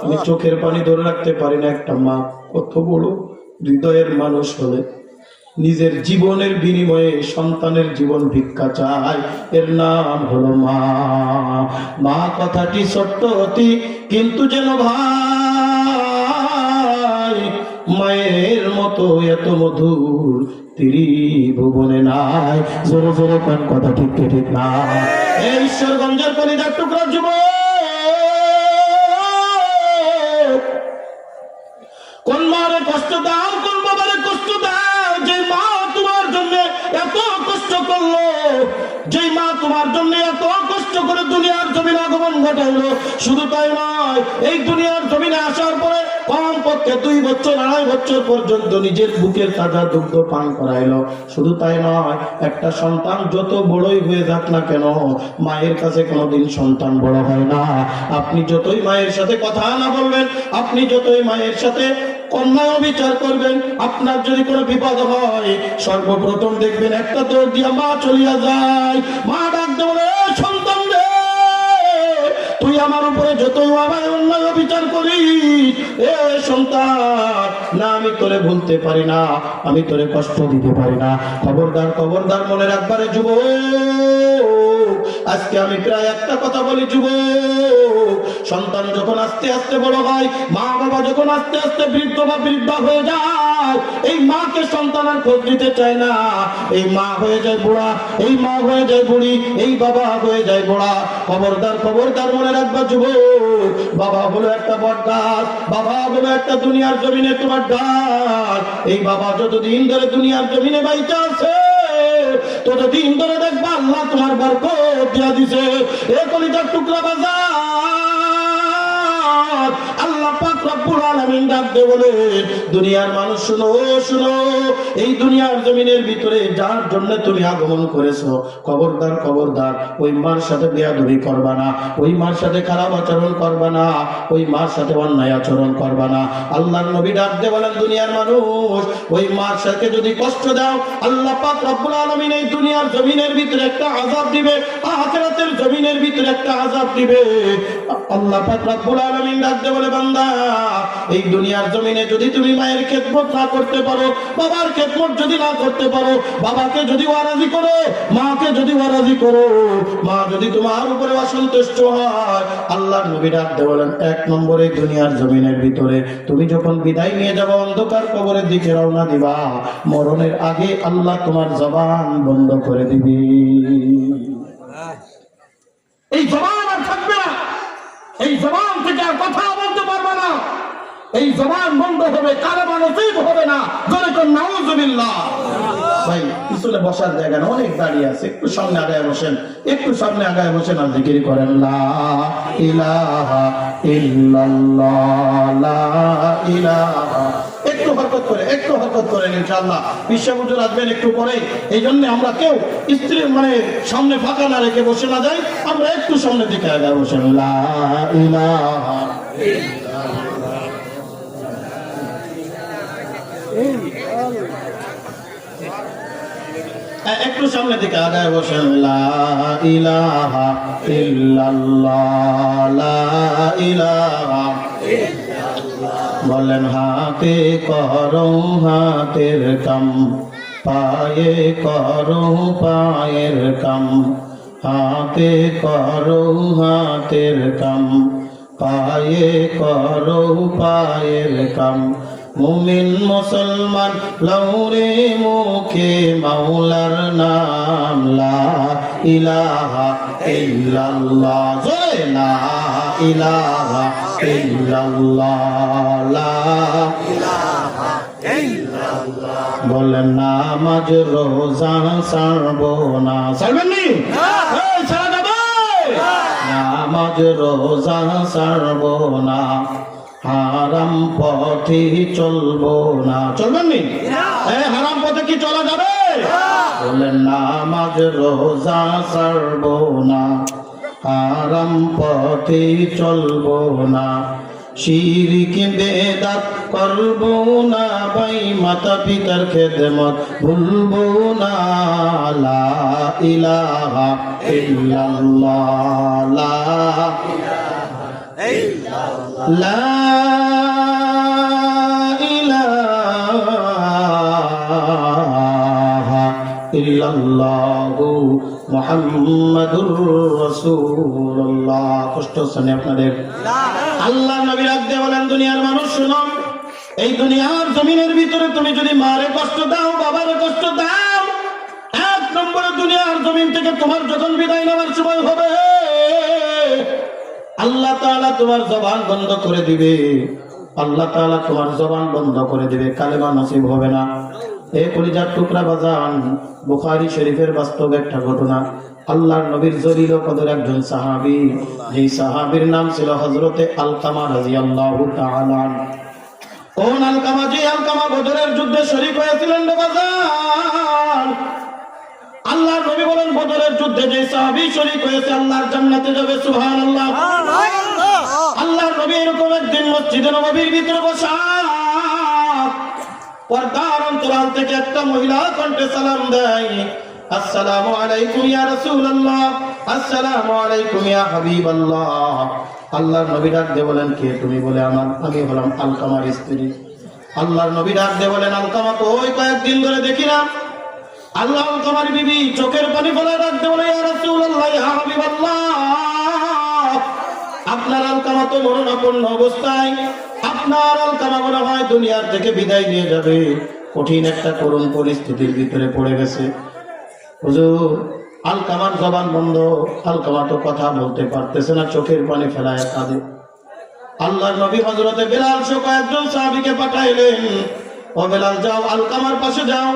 A: আমি চোখের পানি ধরে রাখতে পারি না। একটা মা কত বড় হৃদয়ের মানুষ হলে নিজের জীবনের বিনিময়ে সন্তানের জীবন ভিক্ষা চায়, এর নাম হলো মা। মা কথাটি ছোট্ট অতি কিন্তু যেন ভাই, মায়ের মতো এত মধুর ত্রিভুবনে নাই। জোরে জোরে কোন কথা ঠিক ঠিক না। এই ঈশ্বরগঞ্জের কলিজার টুকরা যুবক, কোন মারে কষ্ট দাও, কোন বাবারে কষ্ট দাও, যে মা তোমার জন্য এত কষ্ট করলো, যে মা তোমার জন্য এত কষ্ট করে দুনিয়ার জমিনে আগমন ঘটাইলো। শুধু তাই নয়, এই দুনিয়ার জমিনে আসার পরে কমপক্ষে 2 বছর 2.5 বছর পর্যন্ত নিজের বুকের তাজা দুগ্ধ পান করাইলো। শুধু তাই নয়, একটা সন্তান যত বড়ই হয়ে যাক না কেন, মায়ের কাছে কোনোদিন সন্তান বড় হয় না। আপনি যতই মায়ের সাথে কথা না বলবেন, আপনি যতই মায়ের সাথে অন্যায় বিচার করবেন, আপনার যদি কোনো বিপদ হয়, সর্বপ্রথম দেখবেন একটা দৌড় দিয়া মা চলিয়া যায়। মা ডাক দেবে, সন্তান রে, তুই আমার উপরে যতই আমায় অন্যায় বিচার করিস, এ সন্তান, না আমি তোরে ভুলতে পারি না, আমি তোরে কষ্ট দিতে পারি না। খবরদার, খবরদার, মনে রাখবারে যুবক। আজকে আমি প্রায় একটা কথা বলি যুবক, সন্তান যখন আস্তে আস্তে বড় হয়, মা বাবা যখন আস্তে আস্তে বৃদ্ধ বা বৃদ্ধা হয়ে যায়, এই মাকে সন্তান আর খোঁজ দিতে চায় না। এই মা হয়ে যায় বুড়া, এই মা হয়ে যায় বুড়ি, এই বাবা হয়ে যায় বুড়া। খবরদার, খবরদার, মনে রাখবা যুবক, বাবা হলো একটা বট গাছ, বাবা হলো একটা দুনিয়ার জমিনে তোমার ডাল। এই বাবা যতদিন ধরে দুনিয়ার জমিনে বাইচা আছে, ততদিন ধরে দেখবা আল্লাহ তোমার বরকত দিয়া দিছে। এ কলিজার টুকরা বাজার, আল্লাহ পাক রব্বুল আলামিন ডাক দিয়ে বলে, দুনিয়ার মানুষ শুনো, শুনো, এই দুনিয়ার জমিনের ভিতরে যার জন্য তুমি আগমন করেছো, খবরদার, খবরদার, ওই মার সাথে বেয়াদবি করবা না, ওই মার সাথে খারাপ আচরণ করবা না, ওই মার সাথে অন্যায় আচরণ করবা না। আল্লাহর নবী ডাক দিয়ে বলেন, দুনিয়ার মানুষ, ওই মার সাথে যদি কষ্ট দাও, আল্লাহ পাক রব্বুল আলামিন এই দুনিয়ার জমিনের ভিতরে একটা আযাব দিবে, আখিরাতের জমিনের ভিতরে একটা আযাব দিবে। আল্লাহ পাক রব্বুল আলামিন ডাক দিয়ে বলে, বান্দা, এই দুনিয়ার জমিনে যদি তুমি মায়ের খেদমত না করতে পারো, বাবার খেদমত যদি না করতে পারো, বাবাকে যদি ওয়ারাজি করো, মাকে যদি ওয়ারাজি করো, মা যদি তোমার উপরে অসন্তুষ্ট হয়, আল্লাহর নবী ডাক দিয়ে বলেন, 1 নম্বরে দুনিয়ার জমিনের ভিতরে তুমি যখন বিদায় নিয়ে যাবো, অন্ধকার কবরের দিকে রওনা দিবা, মরণের আগে আল্লাহ তোমার জবান বন্ধ করে দিবে। এই জবান আর থাকবে না, এই জবান থেকে আর কথা বলতে পারবে না, এই জবান বন্ধ হবে, কালেমা নসিব হবে না। জোরে কোন নাউজুবিল্লাহ। ভাই, পিছনে বসার জায়গা না, অনেক দাঁড়িয়ে আছে, একটু সামনে আগায় বসেন, একটু সামনে আগায় বসেন আর জিকির করেন, লা ইলাহা ইল্লাল্লাহ, লা ইলাহা। একটু হরকত করে, একটু হরকত করেন ইনশাআল্লাহ। বিশ্ববুজুর আসবেন একটু পরে, এই জন্য আমরা কেউ স্ত্রী সামনে ফাঁকা না রেখে বসে না যাই, আমরা একটু সামনে দিকে আগায় বসেন, লা ইলাহা একটু সামনে দিকে আগায় বসেন, লা ইলাহা ইল্লাল্লাহ, লা ইলাহা। বলেন, হাতে করো হাতের কাম, পায়ে করো পায়ের কাম, হাতে করো হাতের কাম, পায়ে করো পায়ের কাম। মুমিন মুসলমান লৌরে মুখে মাওলার নাম, লা ইলাহা ইল্লাল্লাহ, জয় লা ইলাহা ইল্লাল্লাহ, লা ইলাহা ইল্লাল্লাহ। বলেন, নামাজ রোজা ছাড়বো না, ছাড়বেন নি? ছাড়া যাবে? নামাজ রোজা ছাড়বো না, হারাম পথে চলবো না, চলবেন নি? হারাম পথে কি চলা যাবে? বলেন, নামাজ রোজা ছাড়বো না, হারাম পথে চলবো না, শিরক বেদাত করবো না, ভাই মাতা পিতার খেদমত ভুলবো না, লা ইলাহা ইল্লাল্লাহ, লা লা ইলাহা ইল্লাল্লাহু মুহাম্মাদুর রাসূলুল্লাহ। কষ্ট হচ্ছে আপনাদের? আল্লাহ নবী রাখতে বলেন, দুনিয়ার মানুষ শুনো, এই দুনিয়ার জমিনের ভিতরে তুমি যদি মারে কষ্ট দাও, বাবারে কষ্ট দাও, 1 নম্বরে দুনিয়ার জমিন থেকে তোমার যখন বিদায় নেওয়ার সময় হবে, আল্লাহ তাআলা তোমার জবান বন্ধ করে দিবে, আল্লাহ তাআলা তোমার জবান বন্ধ করে দিবে, কালেমা নসিব হবে না। এই কলিজার টুকরা বাজান, বুখারী শরীফের বাস্তব একটা ঘটনা। আল্লাহর নবীর জলিল কদর একজন সাহাবী, যেই সাহাবীর নাম ছিল হযরতে আলকামা রাদিয়াল্লাহু তাআলা। কোন আলকামা? যে আলকামা বদরের যুদ্ধে শরীক হয়েছিলেন রে বাজার। আল্লাহর নবী বলেন বদরের যুদ্ধে যে সাহাবী শরীক হয়েছে আল্লাহর জান্নাতে যাবে। সুবহানাল্লাহ। আল্লাহর নবী এরকম একদিন মসজিদে নববীর ভিতরে বসা, পর্দার অন্তরাল থেকে একটা মহিলা কণ্ঠে সালাম দেয়, আসসালামু আলাইকুম ইয়া রাসূলুল্লাহ, আসসালামু আলাইকুম ইয়া হাবিবাল্লাহ। আল্লাহর নবী ডাক দিয়ে বলেন, কে তুমি? বলে আমি হলাম আলকামার স্ত্রী। আল্লাহর নবী ডাক দিয়ে বলেন, আলকামা কই? কয়েকদিন ধরে দেখি না। আল্লাহ আলকামার বিবি চোখের পানি ফেলে ডাক দিয়ে বলে, ইয়া রাসূলুল্লাহ, ইয়া হাবিবাল্লাহ, আপনার আলকামা তো মরণাপন্ন অবস্থায়, আপনার আলকামা মনে হয় দুনিয়ার থেকে বিদায় নিয়ে যাবে, কঠিন একটা করুণ পরিস্থিতির ভিতরে পড়ে গেছে। হুজুর, আলকামার জবান বন্ধ, আলকামা তো কথা বলতে পারতেছে না, চোখের পানি ফেলায় কাঁদে। আল্লাহর নবী হযরতে বেলাল সহ কয়েকজন সাহাবীকে পাঠাইলেন, ও বেলাল যাও, আলকামার পাশে যাও,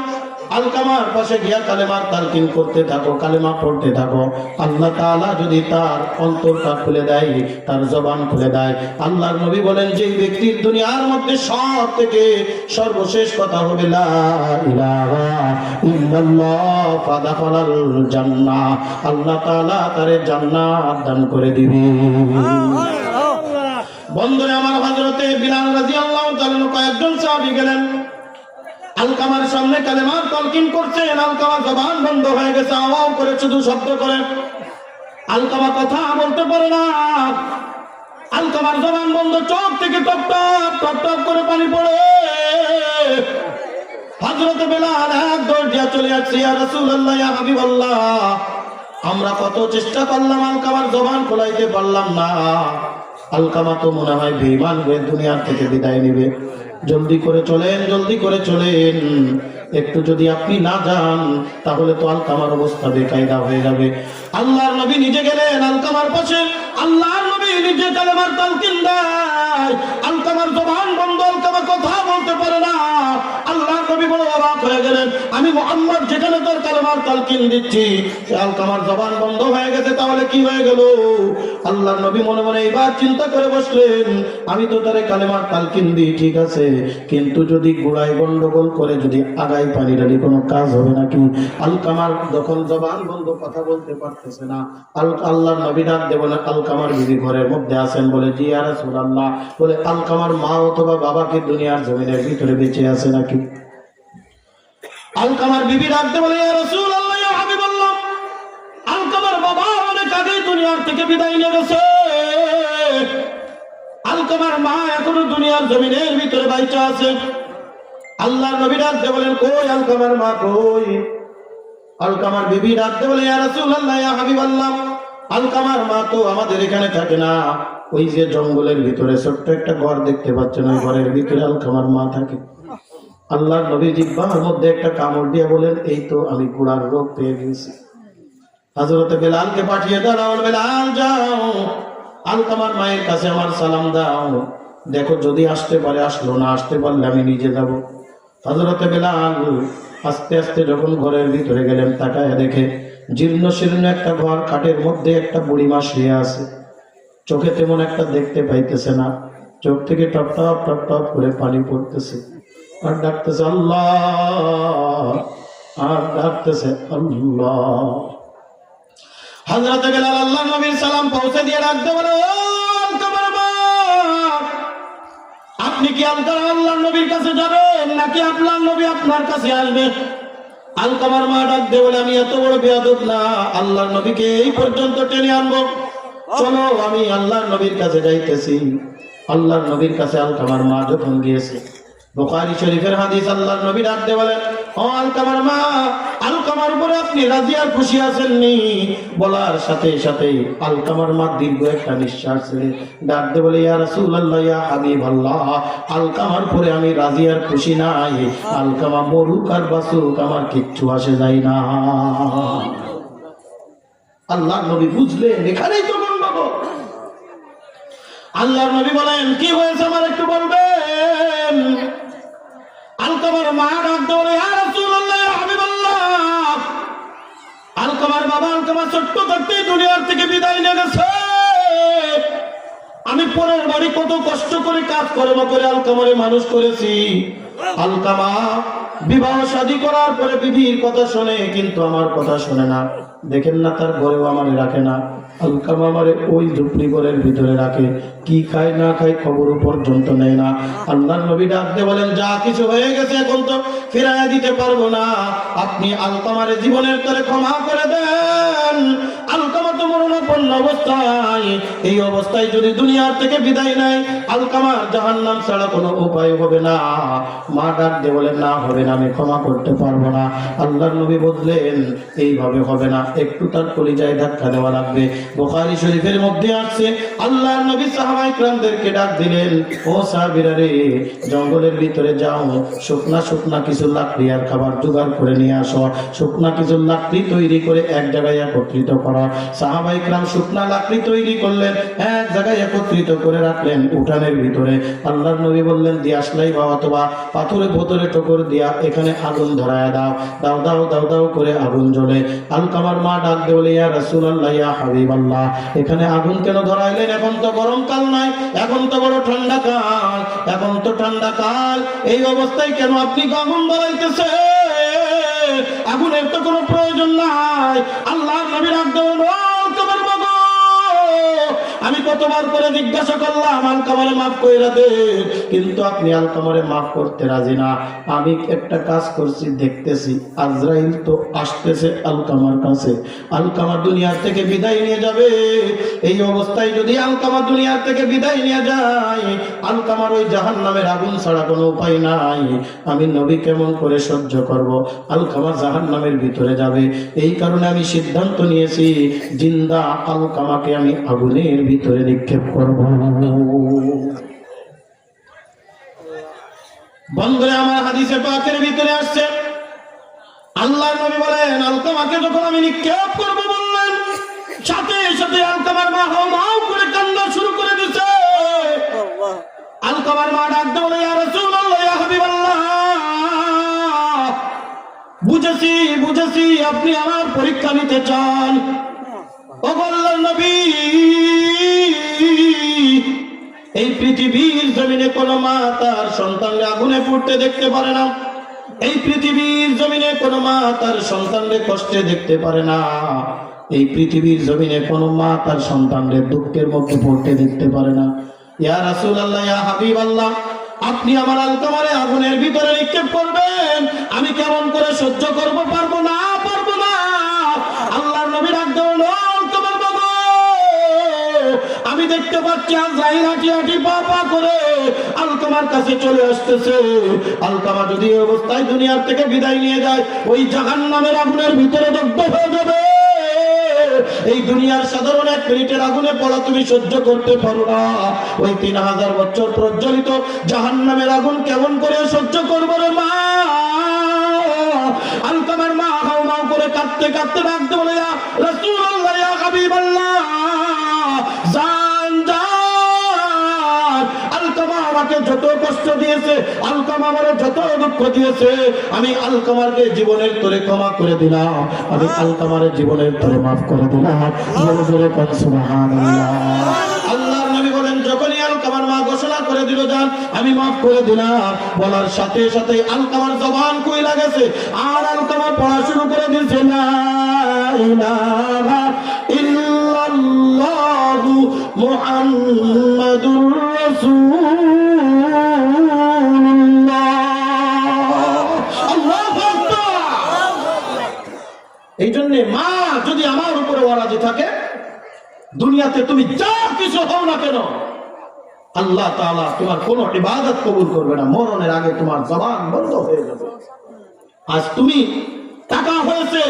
A: আলকামার পাশে গিয়া কালেমার তালকিন করতে থাকো, কালেমা পড়তে থাকো। আল্লাহ তাআলা যদি তার অন্তরটা খুলে দেয়, তার জবান খুলে দেয়। আল্লাহর নবী বলেন, যে ব্যক্তির দুনিয়ার মধ্যে সব থেকে সর্বশেষ কথা হবে লা ইলাহা ইল্লাল্লাহ ফাদাখালাল জান্নাহ, আল্লাহ তাআলা তারে জান্নাত দান করে দিবে। বন্ধুরা আমার, হযরতে বিলাল রাদিয়াল্লাহু তাআলা কয়েকজন সাহাবী গেলেন, আলকামার সামনে কালেমার তালকিন করছেন। আলকামা জবান বন্ধ হয়ে গেছে, আওয়াজ করে শুধু শব্দ করে, আলকামা কথা বলতে পারে না। আলকামার জবান বন্ধ, চোখ থেকে টপ টপ টপ টপ করে পানি পড়ে। হযরত বেলাল এক দৌড় দিয়া চলে আসছে, ইয়া রাসূলুল্লাহ, ইয়া হাবিবাল্লাহ, আমরা কত চেষ্টা করলাম, আলকামার জবান খোলাইতে পারলাম না। আলকামা তো মনে হয় বেঈমান হয়ে দুনিয়ার থেকে বিদায় নেবে। জলদি করে চলেন, জলদি করে চলেন, একটু যদি আপনি না যান তাহলে তো আলকামার অবস্থা বেকায়দা হয়ে যাবে। আল্লাহর নবী নিজে গেলেন আলকামার পাশে, আল্লাহর নবী নিজে কালেমার তালকিন দেয়। আলকামার জবান বন্ধ, আলকামা কথা বলতে পারে না। আল্লাহর নবী বড় অবাক হয়ে গেলেন, আমি মুহাম্মদ যেখানে তার কালেমার তালকিন দিচ্ছি, সে আলকামার জবান বন্ধ হয়ে গেছে, তাহলে কি হয়ে গেল? আল্লাহর নবী মনে মনে এবার চিন্তা করে বসলেন, আমি তো তারে কালেমার তালকিন দিই, ঠিক আছে, কিন্তু যদি গোড়ায় গন্ডগোল করে যদি আগাই পানি ঢালি কোনো কাজ হবে নাকি? আলকামার যখন জবান বন্ধ, কথা বলতে পারতেছে না, আল্লাহর নবী ডাক দেব না, আলকামার বিবি ঘরের মধ্যে আছেন? বলে, জি ইয়া রাসূলুল্লাহ। বলে, আলকামার মা অথবা বাবা কি দুনিয়ার জমিনের ভিতরে বেঁচে আছে নাকি? আলকামার বিবি ডাক দেব, বলে, ইয়া রাসূলুল্লাহ, ইয়া হাবিবাল্লাহ, আলকামার বাবা অনেক আগে দুনিয়ার থেকে বিদায় নিয়ে গেছে, আলকামার মা এখনো দুনিয়ার জমিনের ভিতরে বাইচা আছে। আল্লাহর নবী ডাকতে বলেন, কই আলকামার মা কই? আলকামার বিবি ডাকতে বলে, ইয়া রাসূলুল্লাহ, ইয়া হাবিবাল্লাহ, আলকামার মা তো আমাদের এখানে থাকে না, ওই যে জঙ্গলের ভিতরে ছোট্ট একটা ঘর দেখতে পাচ্ছেন, ওই ঘরের ভিতরে আলকামার মা থাকে। আল্লাহর নবী জিহ্বার মধ্যে একটা কামড় দিয়ে বলেন, এই তো আমি গুড়ার রোগ পেয়ে গেছি। হযরতে বেলালকে পাঠিয়ে দাও, বেলাল যাও, আলকামার মায়ের কাছে আমার সালাম দাও, দেখো যদি আসতে পারে আসলো, না আসতে পারলে আমি নিজে যাব। হযরতে বেলাল আস্তে আস্তে যখন ঘরের ভিতরে গেলেন, তাকায় দেখে জীর্ণ শীর্ণ একটা ঘর, কাঠের মধ্যে একটা বুড়িমা শুয়ে আছে, চোখে তেমন একটা দেখতে পাইতেছে না, চোখ থেকে টপ টপ টপ টপ করে পানি পড়তেছে, আর ডাকতেছে আল্লাহ, আর ডাকতেছে আল্লাহ। হযরতে বেলাল আল্লাহর নবীর সালাম পৌঁছে দিয়ে ডাকতে বলে, ও আলকামার মা, আপনি কি আল্লাহর নবীর কাছে যাবেন নাকি আপনার নবী আপনার কাছে আসবে? আলকামার মা ডাকতে বলে, আমি এত বড় বেয়াদব না, আল্লাহর নবীকে এই পর্যন্ত টেনে আনবো, চলো আমি আল্লাহর নবীর কাছে যাইতেছি। আল্লাহর নবীর কাছে আলকামার মা যখন গিয়েছে, বুখারী শরীফের হাদিস, আল্লাহর নবী ডাকতে বলেন, ও আলকামার মা, আলকামার উপরে আপনি রাজি আর খুশি আছেননি? বলার সাথে সাথে আলকামার মা দীর্ঘ একটা নিঃশ্বাস ছেড়ে ডাকতে বলে, ইয়া রাসূলুল্লাহ, ইয়া হাবিবাল্লাহ, আলকামার পরে আমি রাজি আর খুশি নাই, আলকামা মরুক আর বাসুক আমার কিচ্ছু আসে যায় না। আল্লাহর নবী বুঝলেন এখানেই তো গন্ডগোল। আল্লাহর নবী বলেন, কি হয়েছে আমার একটু বলবেন? আলকামার মা ডাকতে বলে, ইয়া রাসূলুল্লাহ, ইয়া হাবিবাল্লাহ, আলকামার বাবা আলকামা ছোট্ট থাকতেই দুনিয়ার থেকে বিদায় নিয়ে গেছে, আমি পরের বাড়ি কত কষ্ট করে কাজ কর্ম করে আলকামারে মানুষ করেছি। আলকামা বিবাহ শাদী করার পরে বিবির কথা শোনে, কিন্তু আমার কথা শোনে না। দেখেন না, তার ঘরেও আমারে রাখে না। আলকামা আমারে ওই ঝুপড়ি ঘরের ভিতরে রাখে, কি খায় না খায় খবর পর্যন্ত নেয় না। আল্লাহর নবী ডাক দিয়ে বলেন, যা কিছু হয়ে গেছে এখন তো ফিরাইয়া দিতে পারবো না, আপনি আলকামারে জীবনের তরে ক্ষমা করে দেন। আলকামা তো মরণাপন্ন অবস্থায়, এই অবস্থায় যদি দুনিয়ার থেকে বিদায় নেয়, আলকামার জাহান্নাম ছাড়া কোনো উপায় হবে না। মা ডাক দিয়ে বলেন, না হবে না, আমি ক্ষমা করতে পারবো না। আল্লাহর নবী বললেন, এইভাবে হবে না, একটু তার কলিজায় ধাক্কা দেওয়া লাগবে। বুখারী শরীফের মধ্যে আছে, আল্লাহর নবী সাহাবায়ে কেরামদেরকে ডাক দিলেন, ও সাহাবীরা রে, জঙ্গলের ভিতরে যাও, শুকনা শুকনা কিছু লাকড়ি আর খাবার জোগাড় করে নিয়ে আসো। শুকনা কিছু লাকড়ি তৈরি করে এক জায়গায় একত্রিত করো। সাহাবায়ে কেরাম শুকনা লাকড়ি তৈরি করলেন, এক জায়গায় একত্রিত করে রাখলেন উঠানের ভিতরে। আল্লাহর নবী বললেন, দিয়ে আসলাই বা অথবা পাথরের ভেতরে ঠোকর দিয়া এখানে আগুন ধরায় দাও। দাও দাও দাও দাও করে আগুন জ্বলে। আলকামার মা ডাক দিয়ে বলে, ইয়া রাসূলুল্লাহ, ইয়া হাবিবাল্লাহ, এখানে আগুন কেন ধরাইলেন? এখন তো গরমকাল নাই, এখন তো বড় ঠান্ডা কাল, এখন তো ঠান্ডা কাল, এই অবস্থায় কেন আপনি আগুন ধরাইতেছে? আগুনের তো কোনো প্রয়োজন নাই। আল্লাহর নবী ডাক দিয়ে বলল, তোমার মা, আমি কতবার করে জিজ্ঞাসা করলাম আলকামারে মাফ কইরা দে, কিন্তু আপনি আলকামারে মাফ করতে রাজি না। আমি একটা কাজ করছি, দেখতেছি আজরাইল তো আসতেছে আলকামার কাছে, আলকামা দুনিয়ার থেকে বিদায় নিয়ে যাবে। এই অবস্থায় যদি আলকামা দুনিয়ার থেকে বিদায় নিয়ে যায়, আলকামার ওই জাহান্নামের আগুন ছাড়া কোনো উপায় নাই। আমি নবী কেমন করে সহ্য করব? আলকামা জাহান্নামের ভিতরে যাবে। এই কারণে আমি সিদ্ধান্ত নিয়েছি, জিন্দা আলকামাকে আমি আগুনের ভিতরে নিক্ষেপ করব। বন্ধুরা আমার, হাদিসে পাকের ভিতরে আসছে, আল্লাহর নবী বলেন, আলকামাকে যখন আমি নিক্ষেপ করব বললেন, সাথে সাথে আলকামার মা হাও মাও করে কান্না শুরু করে দিয়েছে। আলকামার মা ডাক দিয়ে বলে, ইয়া রাসূলুল্লাহ, ইয়া হাবিবাল্লাহ, বুঝেছি বুঝেছি, আপনি আমার পরীক্ষা নিতে চান। ও আল্লাহর নবী, এই পৃথিবীর জমিনে কোন মা তার সন্তানকে আগুনে পুড়তে দেখতে পারে না। এই পৃথিবীর জমিনে কোন মা তার সন্তানকে কষ্টে দেখতে পারে না। এই পৃথিবীর জমিনে কোন মা তার সন্তানকে দুঃখের মধ্যে পড়তে দেখতে পারে না। ইয়া রাসূলুল্লাহ, ইয়া হাবিবাল্লাহ, আপনি আমার আলকামারে আগুনের ভিতরে নিক্ষেপ করবেন, আমি কেমন করে সহ্য করব? পারবো না, পারবো না। আল্লাহর নবী ডাক দিলেন, তোমার বাবা, আমি দেখতে পাচ্ছি আজরাইল হাঁটি হাঁটি পা পা করে আলকামার কাছে চলে আসতেছে। আলকামা যদি এই অবস্থায় দুনিয়ার থেকে বিদায় নিয়ে যায়, ওই জাহান্নামের আগুনের ভিতরে দগ্ধ হয়ে যাবে। এই দুনিয়ার সাধারণ 1 মিনিটের আগুনে পড়া তুমি সহ্য করতে পারো না, ওই 3000 বছর প্রজ্বলিত জাহান্নামের আগুন কেমন করে সহ্য করবো রে মা? আলকামার মা হাও মাও করে কাঁদতে কাঁদতে ডাকতে বলে, ইয়া রাসূলুল্লাহ, ইয়া হাবিবাল্লাহ, জান জান, আলকামা আমাকে যত কষ্ট দিয়েছে, আলকামা আমারে যত দুঃখ দিয়েছে, আমি আলকামারকে জীবনের তরে ক্ষমা করে দিলাম, আমি আলকামারের জীবনের তরে মাফ করে দিলাম। জোরে কোন সুবহানাল্লাহ। আল্লাহর নবী বলেন, যখনই আলকামার মা ঘোষণা করে দিল, জান আমি মাফ করে দিলাম, বলার সাথে সাথে আলকামার জবান কইলা গেছে, আর আলকামা পড়া শুরু করে দিয়েছে, লা ইলাহা ইল্লাল্লাহু মুহাম্মাদুর রাসূলুল্লাহ। আল্লাহু আকবার। এই জন্য মা যদি আমার উপরে ওয়ারাজি থাকে, দুনিয়াতে তুমি যা কিছু হও না কেন, আল্লাহ তাআলা তোমার কোনো ইবাদত কবুল করবে না। মরণের আগে তোমার জবান বন্ধ হয়ে যাবে। আজ তুমি টাকা হয়েছে,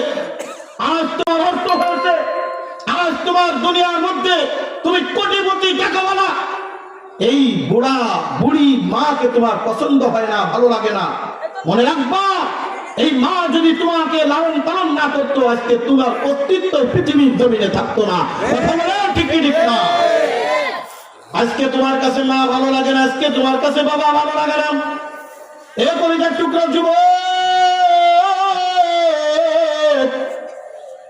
A: আজ তোমার অর্থ হয়েছে, আজ তোমার দুনিয়ার মধ্যে তুমি কোটিপতি টাকাওয়ালা, এই বুড়া বুড়ি মাকে তোমার পছন্দ হয় না, ভালো লাগে না। মনে রাখবা, এই মা যদি তোমাকে লালন পালন না করতো, আজকে তোমার অস্তিত্ব পৃথিবীর জমিনে থাকতো না। ঠিক ঠিক না? আজকে তোমার কাছে মা ভালো লাগে না, আজকে তোমার কাছে বাবা ভালো লাগে না। এ কলিজার টুকরা যুবক,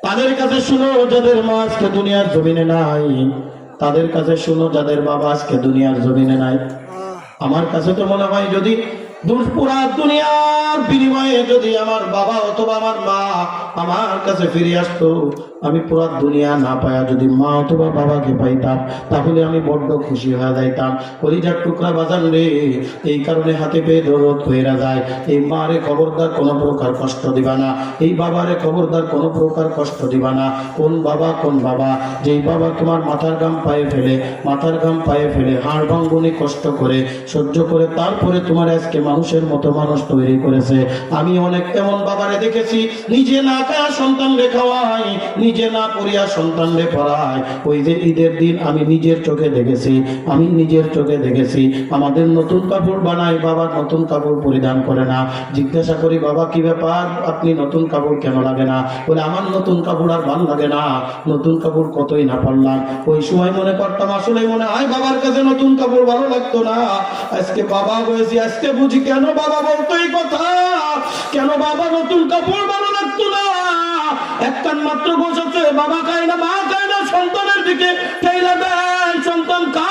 A: তাদের কাছে শুনো, যাদের মা আজকে দুনিয়ার জমিনে নাই, তাদের কাছে শুনো যাদের বাবা আজকে দুনিয়ার জমিনে নাই। আমার কাছে তো মনে হয় যদি পুরা দুনিয়ার বিনিময়ে যদি আমার বাবা অথবা আমার মা আমার কাছে ফিরে আসতো, আমি পুরা দুনিয়া না পায়া যদি মা অথবা বাবাকে পাইতাম, তাহলে আমি বড্ড খুশি হয়ে যাইতাম। কলিজার টুকরা বাজান রে, এই কারণে হাতে পেয়ে দৌড় হয়ে যায়। এই মারে খবরদার কোনো প্রকার কষ্ট দিবা না, এই বাবারে খবরদার কোনো প্রকার কষ্ট দিবা না। কোন বাবা যেই বাবা তোমার মাথার ঘাম পায়ে ফেলে হাড় ভাঙ্গুনি কষ্ট করে সহ্য করে তারপরে তোমার আজকে মানুষের মতো মানুষ তৈরি করেছে। আমি অনেক এমন বাবারে দেখেছি, নিজে না খায়া সন্তান রে খাওয়ায়, নিজে না পড়িয়া সন্তান রে পড়ায়। ওই যে ঈদের দিন আমি নিজের চোখে দেখেছি আমাদের নতুন কাপড় বানায়, বাবা নতুন কাপড় পরিধান করে না। জিজ্ঞাসা করি, বাবা কি ব্যাপার, আপনি নতুন কাপড় কেন লাগে না? বলে, আমার নতুন কাপড় আর ভালো লাগে না, নতুন কাপড় কতই না পরলাম। ওই সময় মনে করতাম আসলে মনে হয় বাবার কাছে নতুন কাপড় ভালো লাগতো না। আজকে বাবা হয়েছি, আজকে বুঝি কেন বাবা বলতো এই কথা, কেন বাবা নতুন কাপড় ভালো লাগতো না। একটান মাত্র বসেছে, বাবা খায় না মা খায় না, সন্তানের দিকে ঠেলা দেয়, সন্তান খা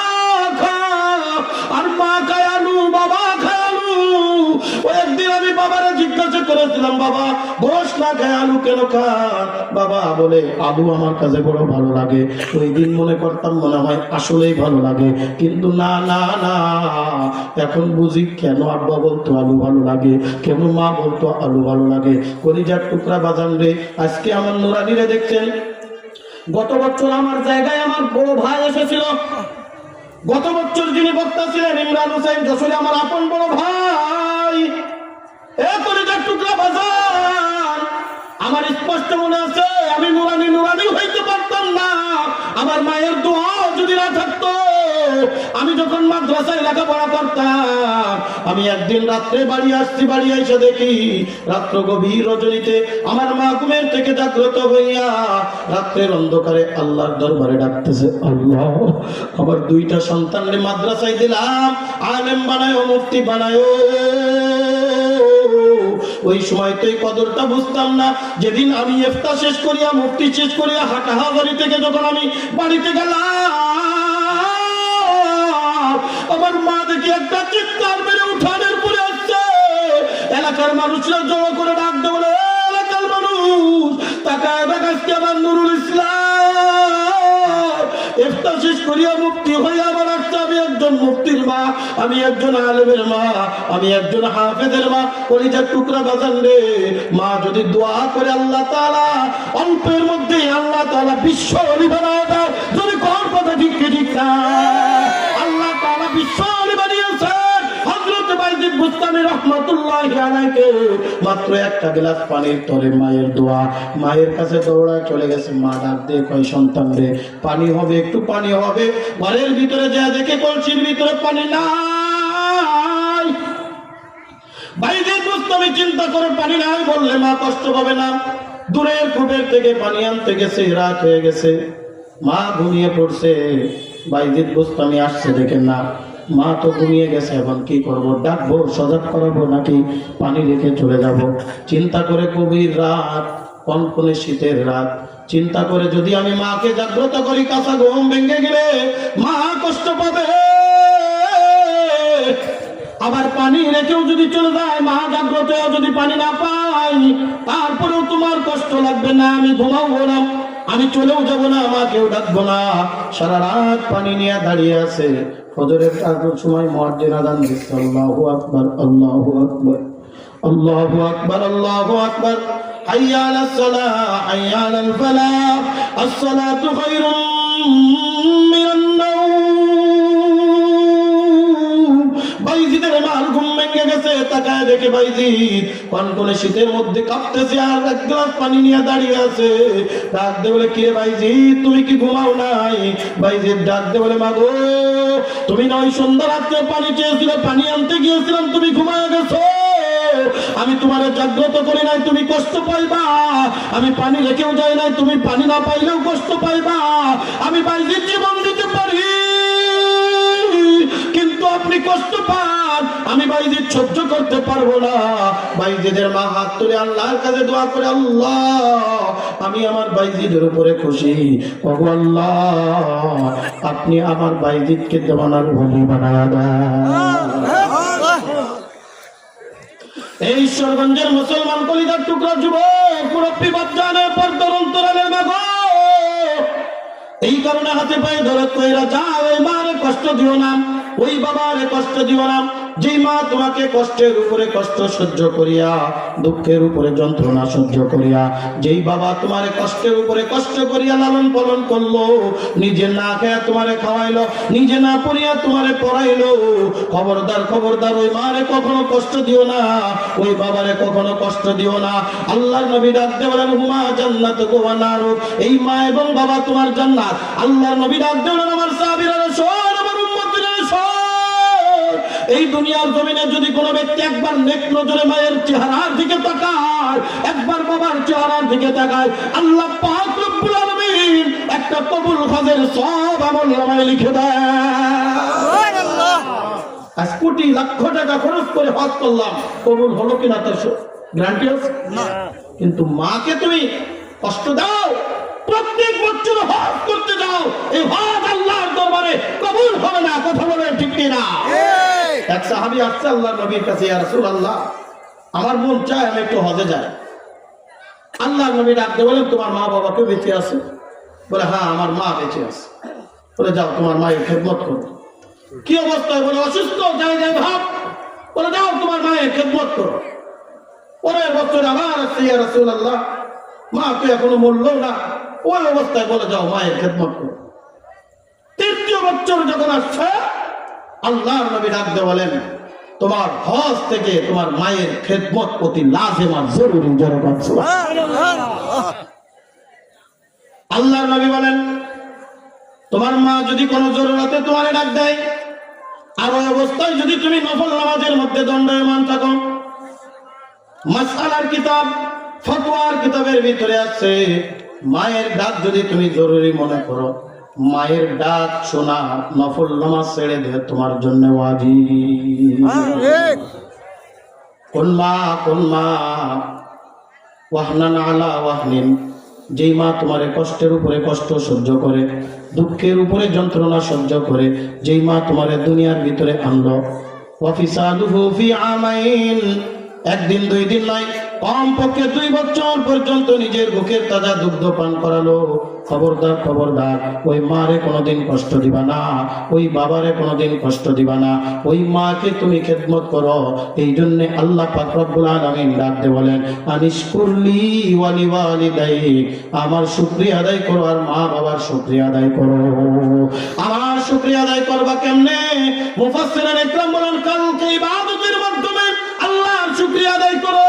A: আর মা খায় আলু, বাবা খায় আলু। ওই একদিন আমি বাবারে জিজ্ঞাসা করেছিলাম, বাবা গোশ না খায় আলু কেন খান? বাবা বলে, আলু আমার কাছে বড় ভালো লাগে। ওই দিন মনে করতাম মনে হয় আসলেই ভালো লাগে, কিন্তু না না না, এখন বুঝি কেন আব্বা বলতো আলু ভালো লাগে, কেন মা বলতো আলু ভালো লাগে। কলিজার টুকরা বাজান রে, আজকে আমার নুরানিরে দেখছেন, গত বছর আমার জায়গায় আমার বড় ভাই এসেছিল। গত বছর যিনি বক্তা ছিলেন ইমরান হোসেন যশোরে, আমার আপন বড় ভাই। এ কলিজার টুকরা বাজান, আমার স্পষ্ট মনে আছে আমি নুরানি হইতে পারতাম না, আমার মায়ের দোয়া যদি না থাকতো। আমি যখন মাদ্রাসায় লেখাপড়া করতাম, আমি একদিন রাত্রে বাড়ি এসে দেখি রাত্র গভীর রজনীতে আমার মা ঘুমের থেকে জাগ্রত হইয়া রাত্রের অন্ধকারে আল্লাহর দরবারে ডাকতেছে, আল্লাহ আমার দুইটা সন্তানকে মাদ্রাসায় দিলাম, আলেম বানায়ো, মুফতি বানায়ো। ওই সময় তো এই কদরটা বুঝতাম না। যেদিন আমি ইফতার শেষ করিয়া মুফতি শেষ করিয়া হাটাহাজারি থেকে যখন আমি বাড়িতে গেলাম, আমার মা দেখি একটা চিৎকার মেরে উঠানের পরে আসছে। এলাকার মানুষরা জড়ো করে ডাক দেয়, বলে এলাকার মানুষ তাকায় দেখাচ্ছে আমার নুরুল ইসলাম ইফতার শেষ করিয়া মুফতি হইয়া আমার আসছে। আমি একজন মুফতির মা, আমি একজন আলেমের মা, আমি একজন হাফেজের মা। কলিজার টুকরা বাজান রে, মা যদি দোয়া করে আল্লাহ তাআলা অল্পের মধ্যে আল্লাহ তাআলা বিশ্ব অলি বানায় দেয়। যদি কোন কথা ঠিক না, আল্লাহ তাআলা বিশ্ব অলি বানিয়েছেন হযরত বাইজিদ বুস্তামি রাহমাতুল্লাহি আলাইহি। মাত্র একটা গ্লাস পানির তরে মায়ের দোয়া, মায়ের কাছে দৌড়ায় চলে গেছে। মা ডাক দিয়ে কয়, সন্তান রে পানি হবে, একটু পানি হবে। ঘরের ভিতরে যা দেখে কলসির ভিতরে পানি নাই। বাইজিদ বুস্তামি চিন্তা করে পানি নাই বললে মা কষ্ট পাবে না। দূরের কূপের থেকে পানি আনতে গেছে, রাত হয়ে গেছে, মা ঘুমিয়ে পড়ছে। বাইজিদ বুস্তামি আসছে, দেখেন না মা তো ঘুমিয়ে গেছে, এখন কি করব? ডাকবো, সজাগ করাবো নাকি পানি রেখে চলে যাব? চিন্তা করে গভীর রাত, কনকনে শীতের রাত, চিন্তা করে যদি আমি মাকে জাগ্রত করি, কাঁচা ঘুম ভেঙে গেলে মা কষ্ট পাবে। আবার পানি রেখেও যদি চলে যায়, মা জাগ্রত যদি পানি না পাই, তারপরেও তোমার কষ্ট লাগবে না, আমি ঘুমাবো না, আমি চলেও যাব না, আমাকেও ডাকবো না। সারা রাত পানি নিয়ে দাঁড়িয়ে আছে। ফজরের সময় মুয়াজ্জিন আযান দিচ্ছে, আল্লাহু আকবার, আল্লাহু আকবার, আল্লাহু আকবার, আল্লাহু আকবার, হাইয়া আলাস সালাহ, হাইয়া আলাল ফালাহ, আস-সালাতু খায়রুম মিনান নাওম। বাইজিদের মার ঘুম ভেঙে গেছে, তাকায় দেখে বাইজিদ কনকনে শীতের মধ্যে কাঁপতেছে আর এক গ্লাস পানি নিয়ে দাঁড়িয়ে আছে। ডাক দে বলে, কে বাইজিদ তুমি কি ঘুমাও নাই? বাইজিদ ডাক দে বলে, মা গো তুমি না ওই সন্ধ্যা রাত্রে পানি চেয়েছিলে, পানি আনতে গিয়েছিলাম, তুমি ঘুমায় গেছো, আমি তোমার জাগ্রত করি নাই, তুমি কষ্ট পাইবা। আমি পানি রেখেও যাই নাই, তুমি পানি না পাইলেও কষ্ট পাইবা। আমি বাইজিদ জীবন দিতে পারি, কিন্তু আপনি কষ্ট পান, আমি বাইজিদ সহ্য করতে পারবো না। বাইজিদের মা হাত তুলে আল্লাহর কাছে দোয়া করে, আল্লাহ আমি আমার বাইজিদের উপরে খুশি, ওগো আল্লাহ আপনি আমার বাইজিদকে দেওয়ানার ওলি বানায়া দেন। এই ঈশ্বরগঞ্জের মুসলমান কলিজার টুকরা যুবক মুরব্বী বাচ্চানের পর্দার অন্তরালের মা গো, এই কারণে হাতে পায়ে ধরে কইরা যাও, ওই মারে কষ্ট দিও না, ওই বাবারে কষ্ট দিও না। যেই মা তোমাকে কষ্টের উপরে কষ্ট সহ্য করিয়া, দুঃখের উপরে যন্ত্রণা সহ্য করিয়া, যেই বাবা তোমারে কষ্টের উপরে কষ্ট করিয়া লালন পালন করলো, নিজে না খেয়ে তোমারে খাওয়াইলো, নিজে না পড়িয়া তোমারে পড়াইলো, খবরদার খবরদার ওই মারে কখনো কষ্ট দিও না, ওই বাবারে কখনো কষ্ট দিও না। আল্লাহর নবী ডাকতে বলেন, হুমা জান্নাত ওয়া নার, এই মা এবং বাবা তোমার জান্নাত। আল্লাহর নবী ডাকতে বলেন, আমার সাহাবীরা শোন, আমার উম্মতিরা শোন, এই দুনিয়ার জমিনে যদি কোনো ব্যক্তি একবার নেক নজরে মায়ের চেহারার দিকে তাকায়, একবার বাবার চেহারার দিকে তাকায়, আল্লাহ পাক রব্বুল আলামিন একটা কবুল হজের সব আমলনামায় লিখে দেয়। সুবহানাল্লাহ। আজ কোটি লক্ষ টাকা খরচ করে হজ করলাম, কবুল হলো কিনা তার গ্যারান্টি আছে না। কিন্তু মাকে তুমি কষ্ট দাও, প্রত্যেক বছর হজ করতে যাও, এই হজ আল্লাহর দরবারে কবুল হবে না। কথা বলেন ঠিক কিনা? এক সাহাবী আসছে আল্লাহর নবীর কাছে, ইয়া রাসূলুল্লাহ আমার মন চায় আমি একটু হজে যাই। আল্লাহর নবী ডাকতে বলেন, তোমার মা বাবা কেউ বেঁচে আছে? বলে হ্যাঁ আমার মা বেঁচে আছে। বলে যাও তোমার মায়ের খেদমত করো। কি অবস্থায়? বলে অসুস্থ, যাই যাই ভাব। বলে যাও তোমার মায়ের খেদমত করো। পরের বছর আবার আসছে, ইয়া রাসূলুল্লাহ মা তো এখনো মরলো না। ওই অবস্থায় বলে যাও মায়ের খেদমত করো। তৃতীয় বছর যখন আসছে, আল্লাহর নবী ডাকতে বলেন, তোমার হজ থেকে তোমার মায়ের খেদমত অতি লাজিম আর জরুরি। আল্লাহর নবী বলেন, তোমার মা যদি কোনো জরুরতে তোমারে ডাক দেয়, আর ওই অবস্থায় যদি তুমি নফল নামাজের মধ্যে দণ্ডায়মান থাকো, মাসআলার কিতাব ফতোয়ার কিতাবের ভিতরে আছে, মায়ের ডাক যদি তুমি জরুরি মনে করো, মায়ের ডাক শোনা নফল নামাজ ছেড়ে দিয়ে তোমার জন্য ওয়াজিব। কোন মা ওয়াহনান আলা ওয়াহনিন, যেই মা তোমারে কষ্টের উপরে কষ্ট সহ্য করে, দুঃখের উপরে যন্ত্রণা সহ্য করে, যেই মা তোমারে দুনিয়ার ভিতরে আনলো, ওয়াফিসালুহু ফি আমাইন, একদিন দুই দিন নয়, কমপক্ষে 2 বছর পর্যন্ত নিজের বুকের তাজা দুগ্ধ পান করালো। খবরদার খবরদার ওই মারে কোনোদিন কষ্ট দিবা না, ওই বাবারে কোনোদিন কষ্ট দিবা না, ওই মাকে তুমি খেদমত করো। এই জন্য আল্লাহ পাক রব্বুল আলামিন ডাকতে বলেন, আনিশকুরলি ওয়া লিওয়ালিদাইক, আমার শুকরিয়া আদায় করো আর মা বাবার শুকরিয়া আদায় করো। আমার শুকরিয়া আদায় করবা কেমনে? মুফাসসিরিন ইকরাম বলেন, কালকে ইবাদতের মাধ্যমে আল্লাহর শুকরিয়া আদায় করো।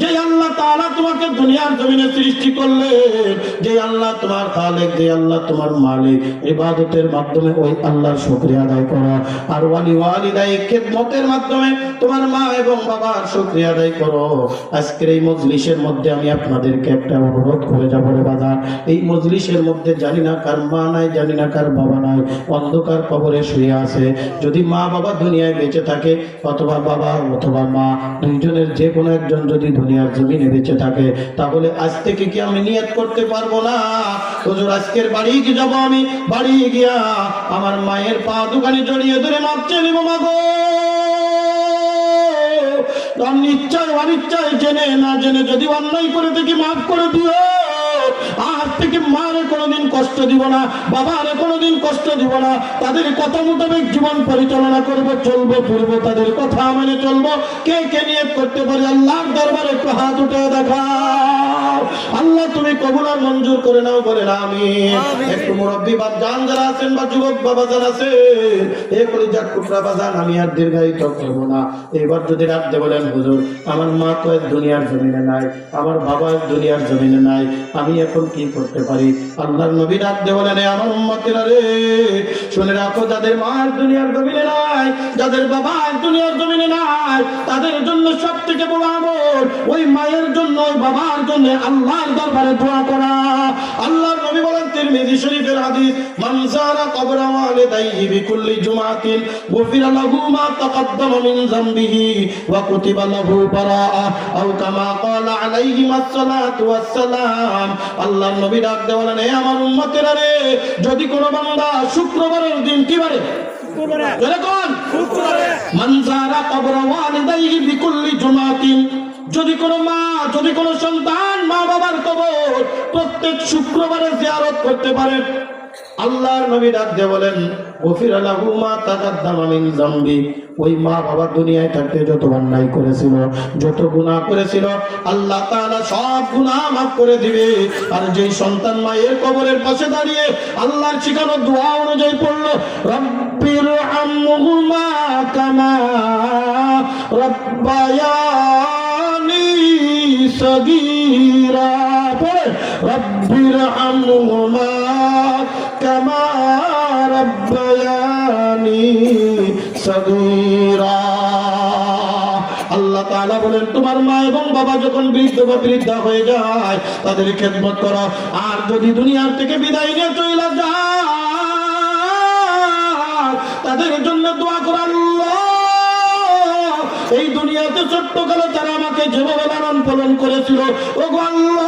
A: যে আল্লাহ তাআলা তোমাকে দুনিয়ার জমিনে সৃষ্টি করলেন, যে আল্লাহ তোমার খালেক, যে আল্লাহ তোমার মালিক, ইবাদতের মাধ্যমে ওই আল্লাহর শুকরিয়া আদায় করো। আর ওয়ালিদাইক, খেদমতের মাধ্যমে তোমার মা এবং বাবার শুকরিয়া আদায় করো। আজকের এই মজলিসের মধ্যে আমি আপনাদেরকে একটা অনুরোধ করে যাব রে বাজার, এই মজলিসের মধ্যে জানি না কার মা নাই, জানি না কার বাবা নাই, অন্ধকার কবরে শুয়ে আছে। যদি মা বাবা দুনিয়ায় বেঁচে থাকে, অথবা বাবা অথবা মা দুইজনের যে কোনো একজন যদি দুনিয়ার জমিনে বেঁচে থাকে, তাহলে আজ থেকে কি আমি নিয়ত করতে পারবো না, হুজুর আজকের বাড়ি কি যাব, আমি বাড়ি গিয়া আমার মায়ের পা দুখানি জড়িয়ে ধরে মাপ চেয়ে নিব, মাগো নিশ্চয় অনিশ্চয় জেনে না জেনে যদি অন্যায় করে থাকি মাফ করে দিও। আজ থেকে মারে কোনোদিন কষ্ট দিব না, বাবারে কোনোদিন কষ্ট দিব না, তাদের কথা মোতাবেক জীবন পরিচালনা করবো, চলবো ফিরবো, তাদের কথা মেনে চলবো। কে কে নিয়ত করতে পারে আল্লাহর দরবারে একটু হাত উঠে দেখাও। আল্লাহ তুমি কবুল আর মঞ্জুর করে নাও, বলে না আমিন। একটু মুরব্বী বাপ জান যারা আছেন বা যুবক বাবা যারা আছেন, এ কলিজার টুকরা বাজান, আমি আর দীর্ঘায়িত করবো না। এবার যদি রাখতে বলেন, হুজুর আমার মা তো দুনিয়ার জমিনে নাই, আমার বাবা দুনিয়ার জমিনে নাই, আমি এখন কি করতে পারি? আল্লাহর নবী রাখতে বলেন, আমার উম্মতেরা রে শুনে রাখো, যাদের মা দুনিয়ার জমিনে নাই, যাদের বাবা দুনিয়ার জমিনে নাই, তাদের জন্য সব থেকে বড় আমল ওই মায়ের জন্য, ওই বাবার জন্য আল্লাহর দরবারে দোয়া করা। আল্লাহর নবী বলেন তিরমিজি শরীফের হাদিস, মান যারা কবর ওয়ালিদাইহি বিকুল্লি জুমাতিন গুফিরা লাহু মা তাকাদ্দামা মিন যামবিহি ওয়া কুতিবা লাহু বারাআ আও কামা ক্বালা আলাইহিস সালাতু ওয়াস সালাম। আল্লাহর নবী ডাক দিয়ে বলেন, হে আমার উম্মতেরা রে, যদি কোন বান্দা শুক্রবারের দিন কি বারে মান যারা কবর ওয়ালিদাইহি বিকুল্লি জুমাতিন, যদি কোন মা, যদি কোন সন্তান মা বাবার কবর প্রত্যেক শুক্রবারে জিয়ারত করতে পারে, আল্লাহর নবী ডাক দিয়ে বলেন গফিরা লাহু মা তাকাদ্দামা মিন যামবি, ওই মা বাবা দুনিয়ায় থাকতে যত অন্যায় করেছিল, যত গুনাহ করেছিল, আল্লাহ তাআলা সব গুনাহ মাফ করে দিবে। আর যেই সন্তান মায়ের কবরের পাশে দাঁড়িয়ে আল্লাহর শিখানো দোয়া অনুযায়ী পড়লো, রব্বির হামহুমা কামা রব্বায়ানি সগীরা, রব্বির হামহুমা কামা রব্বায়ানি সগীরা। আল্লাহ তাআলা বলেন, তোমার মা এবং বাবা যখন বৃদ্ধ বা বৃদ্ধা হয়ে যায় তাদের খেদমত করো, আর যদি দুনিয়ার থেকে বিদায় নিয়ে চলে যায় তাদের জন্য দোয়া করো, আল্লাহ এই দুনিয়াতে ছোট্ট কালে তারা আমাকে যেভাবে লালন পালন করেছিল, ওগো আল্লাহ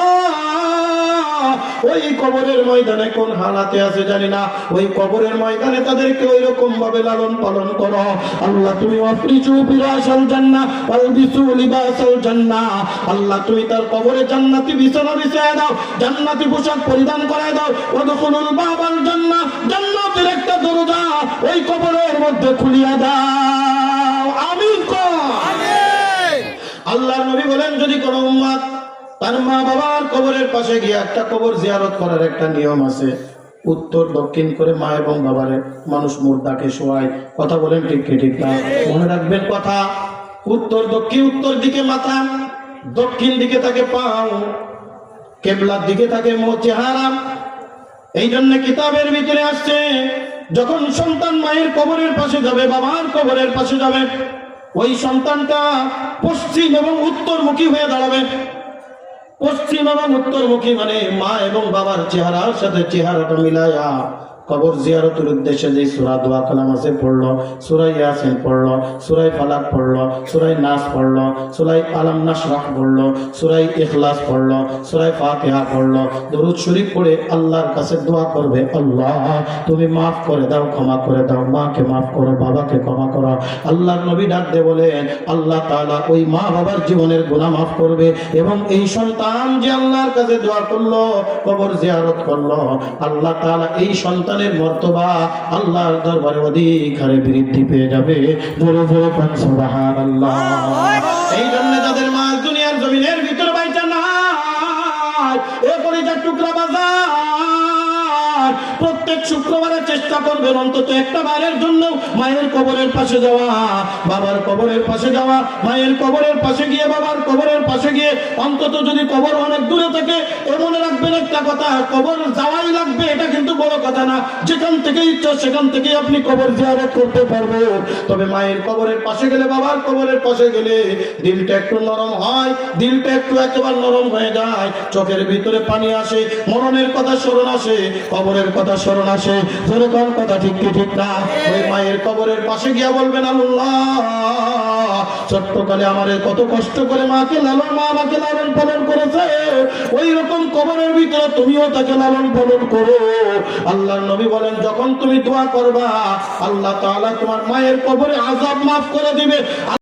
A: ওই কবরের ময়দানে কোন হালাতে আছে জানি না, ওই কবরের ময়দানে তাদেরকে ওই রকম ভাবে লালন পালন করো। আল্লাহ তুমি ওয়াফরিজু ফিরাশাল জান্নাহ ওয়ালবিসু লিবাসাল জান্নাহ, আল্লাহ তুমি তার কবরে জান্নাতি বিছানা বিছায় দাও, জান্নাতি পোশাক পরিধান করায় দাও। ওয়াদখুলুল বাবাল জান্নাহ, জান্নাতের একটা দরজা ওই কবরের মধ্যে খুলিয়া দাও। আমিন কর। আল্লাহর নবী বলেন, যদি কোন উম্মত তার মা বাবার কবরের পাশে গিয়ে, একটা কবর জিয়ারত করার একটা নিয়ম আছে, উত্তর দক্ষিণ করে মা এবং বাবারে মানুষ মুর্দাকে শোয়ায়। কথা বলেন ঠিক কি ঠিক না? মনে রাখবেন কথা, উত্তর দক্ষিণ, উত্তর দিকে মাথা, দক্ষিণ দিকে থাকে পাও, কেবলার দিকে থাকে চেহারা। এই জন্য কিতাবের ভিতরে আসছে, যখন সন্তান মায়ের কবরের পাশে যাবে, বাবার কবরের পাশে যাবে, ওই সন্তানটা পশ্চিম এবং উত্তরমুখী হয়ে দাঁড়াবে। পশ্চিম এবং উত্তরমুখী মানে মা এবং বাবার চেহারার সাথে চেহারাটা মিলায়া কবর জিয়ারতের উদ্দেশ্যে যে সূরা দোয়া কালাম আছে পড়লো, সূরা ইয়াসিন পড়লো, সূরা ফালাক পড়লো, সূরা নাস পড়লো, সূরা আলাম নাশরাহ পড়লো, সূরা ইখলাস পড়লো, সূরা ফাতিহা পড়লো, দরুদ শরীফ পড়ে আল্লাহর কাছে দোয়া করবে, আল্লাহ তুমি মাফ করে দাও, ক্ষমা করে দাও, মাকে মাফ করো, বাবাকে ক্ষমা করো। আল্লাহর নবী ডাক দিয়ে বলেন, আল্লাহ তাআলা ওই মা বাবার জীবনের গুনাহ মাফ করবে, এবং এই সন্তান যে আল্লাহর কাছে দোয়া করলো, কবর জিয়ারত করলো, আল্লাহ তাআলা এই সন্তান মর্তবা আল্লাহর দরবারে অধিক হারে বৃদ্ধি পেয়ে যাবে। জোরে জোরে বলেন সুবহানাল্লাহ। এই জন্য যাদের মা দুনিয়ার জমিনের ভিতরে বাইচা নাই, এ কলিজার টুকরা বাজার, প্রত্যেক শুক্রবারে চেষ্টা করবেন অন্তত একটা বারের জন্য মায়ের কবরের পাশে যাওয়া, বাবার কবরের পাশে যাওয়া, মায়ের কবরের পাশে গিয়ে, বাবার কবরের পাশে গিয়ে, অন্তত যদি কবর অনেক দূরে থাকে, মনে রাখবেন একটা কথা, কবর যাওয়াই লাগবে এটা কিন্তু বড় কথা না, যেখান থেকে ইচ্ছা সেখান থেকে আপনি কবর জিয়ারত করতে পারবেন। তবে মায়ের কবরের পাশে গেলে, বাবার কবরের পাশে গেলে দিলটা একটু নরম হয়, দিলটা একটু একেবারে নরম হয়ে যায়, চোখের ভিতরে পানি আসে, মরণের কথা স্মরণ আসে, কবরের কথা স্মরণ আসে। যেরকম কথা ঠিক কি ঠিক না? ওই মায়ের কবরের পাশে গিয়া বলবেন, আল্লাহ ছোট্টকালে আমারে কত কষ্ট করে মাকে লালন, মা আমাকে লালন পালন করেছে, ওই রকম কবরের ভিতরে তুমিও তাকে লালন পালন করো। আল্লাহর নবী বলেন, যখন তুমি দোয়া করবা আল্লাহ তাআলা তোমার মায়ের কবরে আযাব মাফ করে দিবে।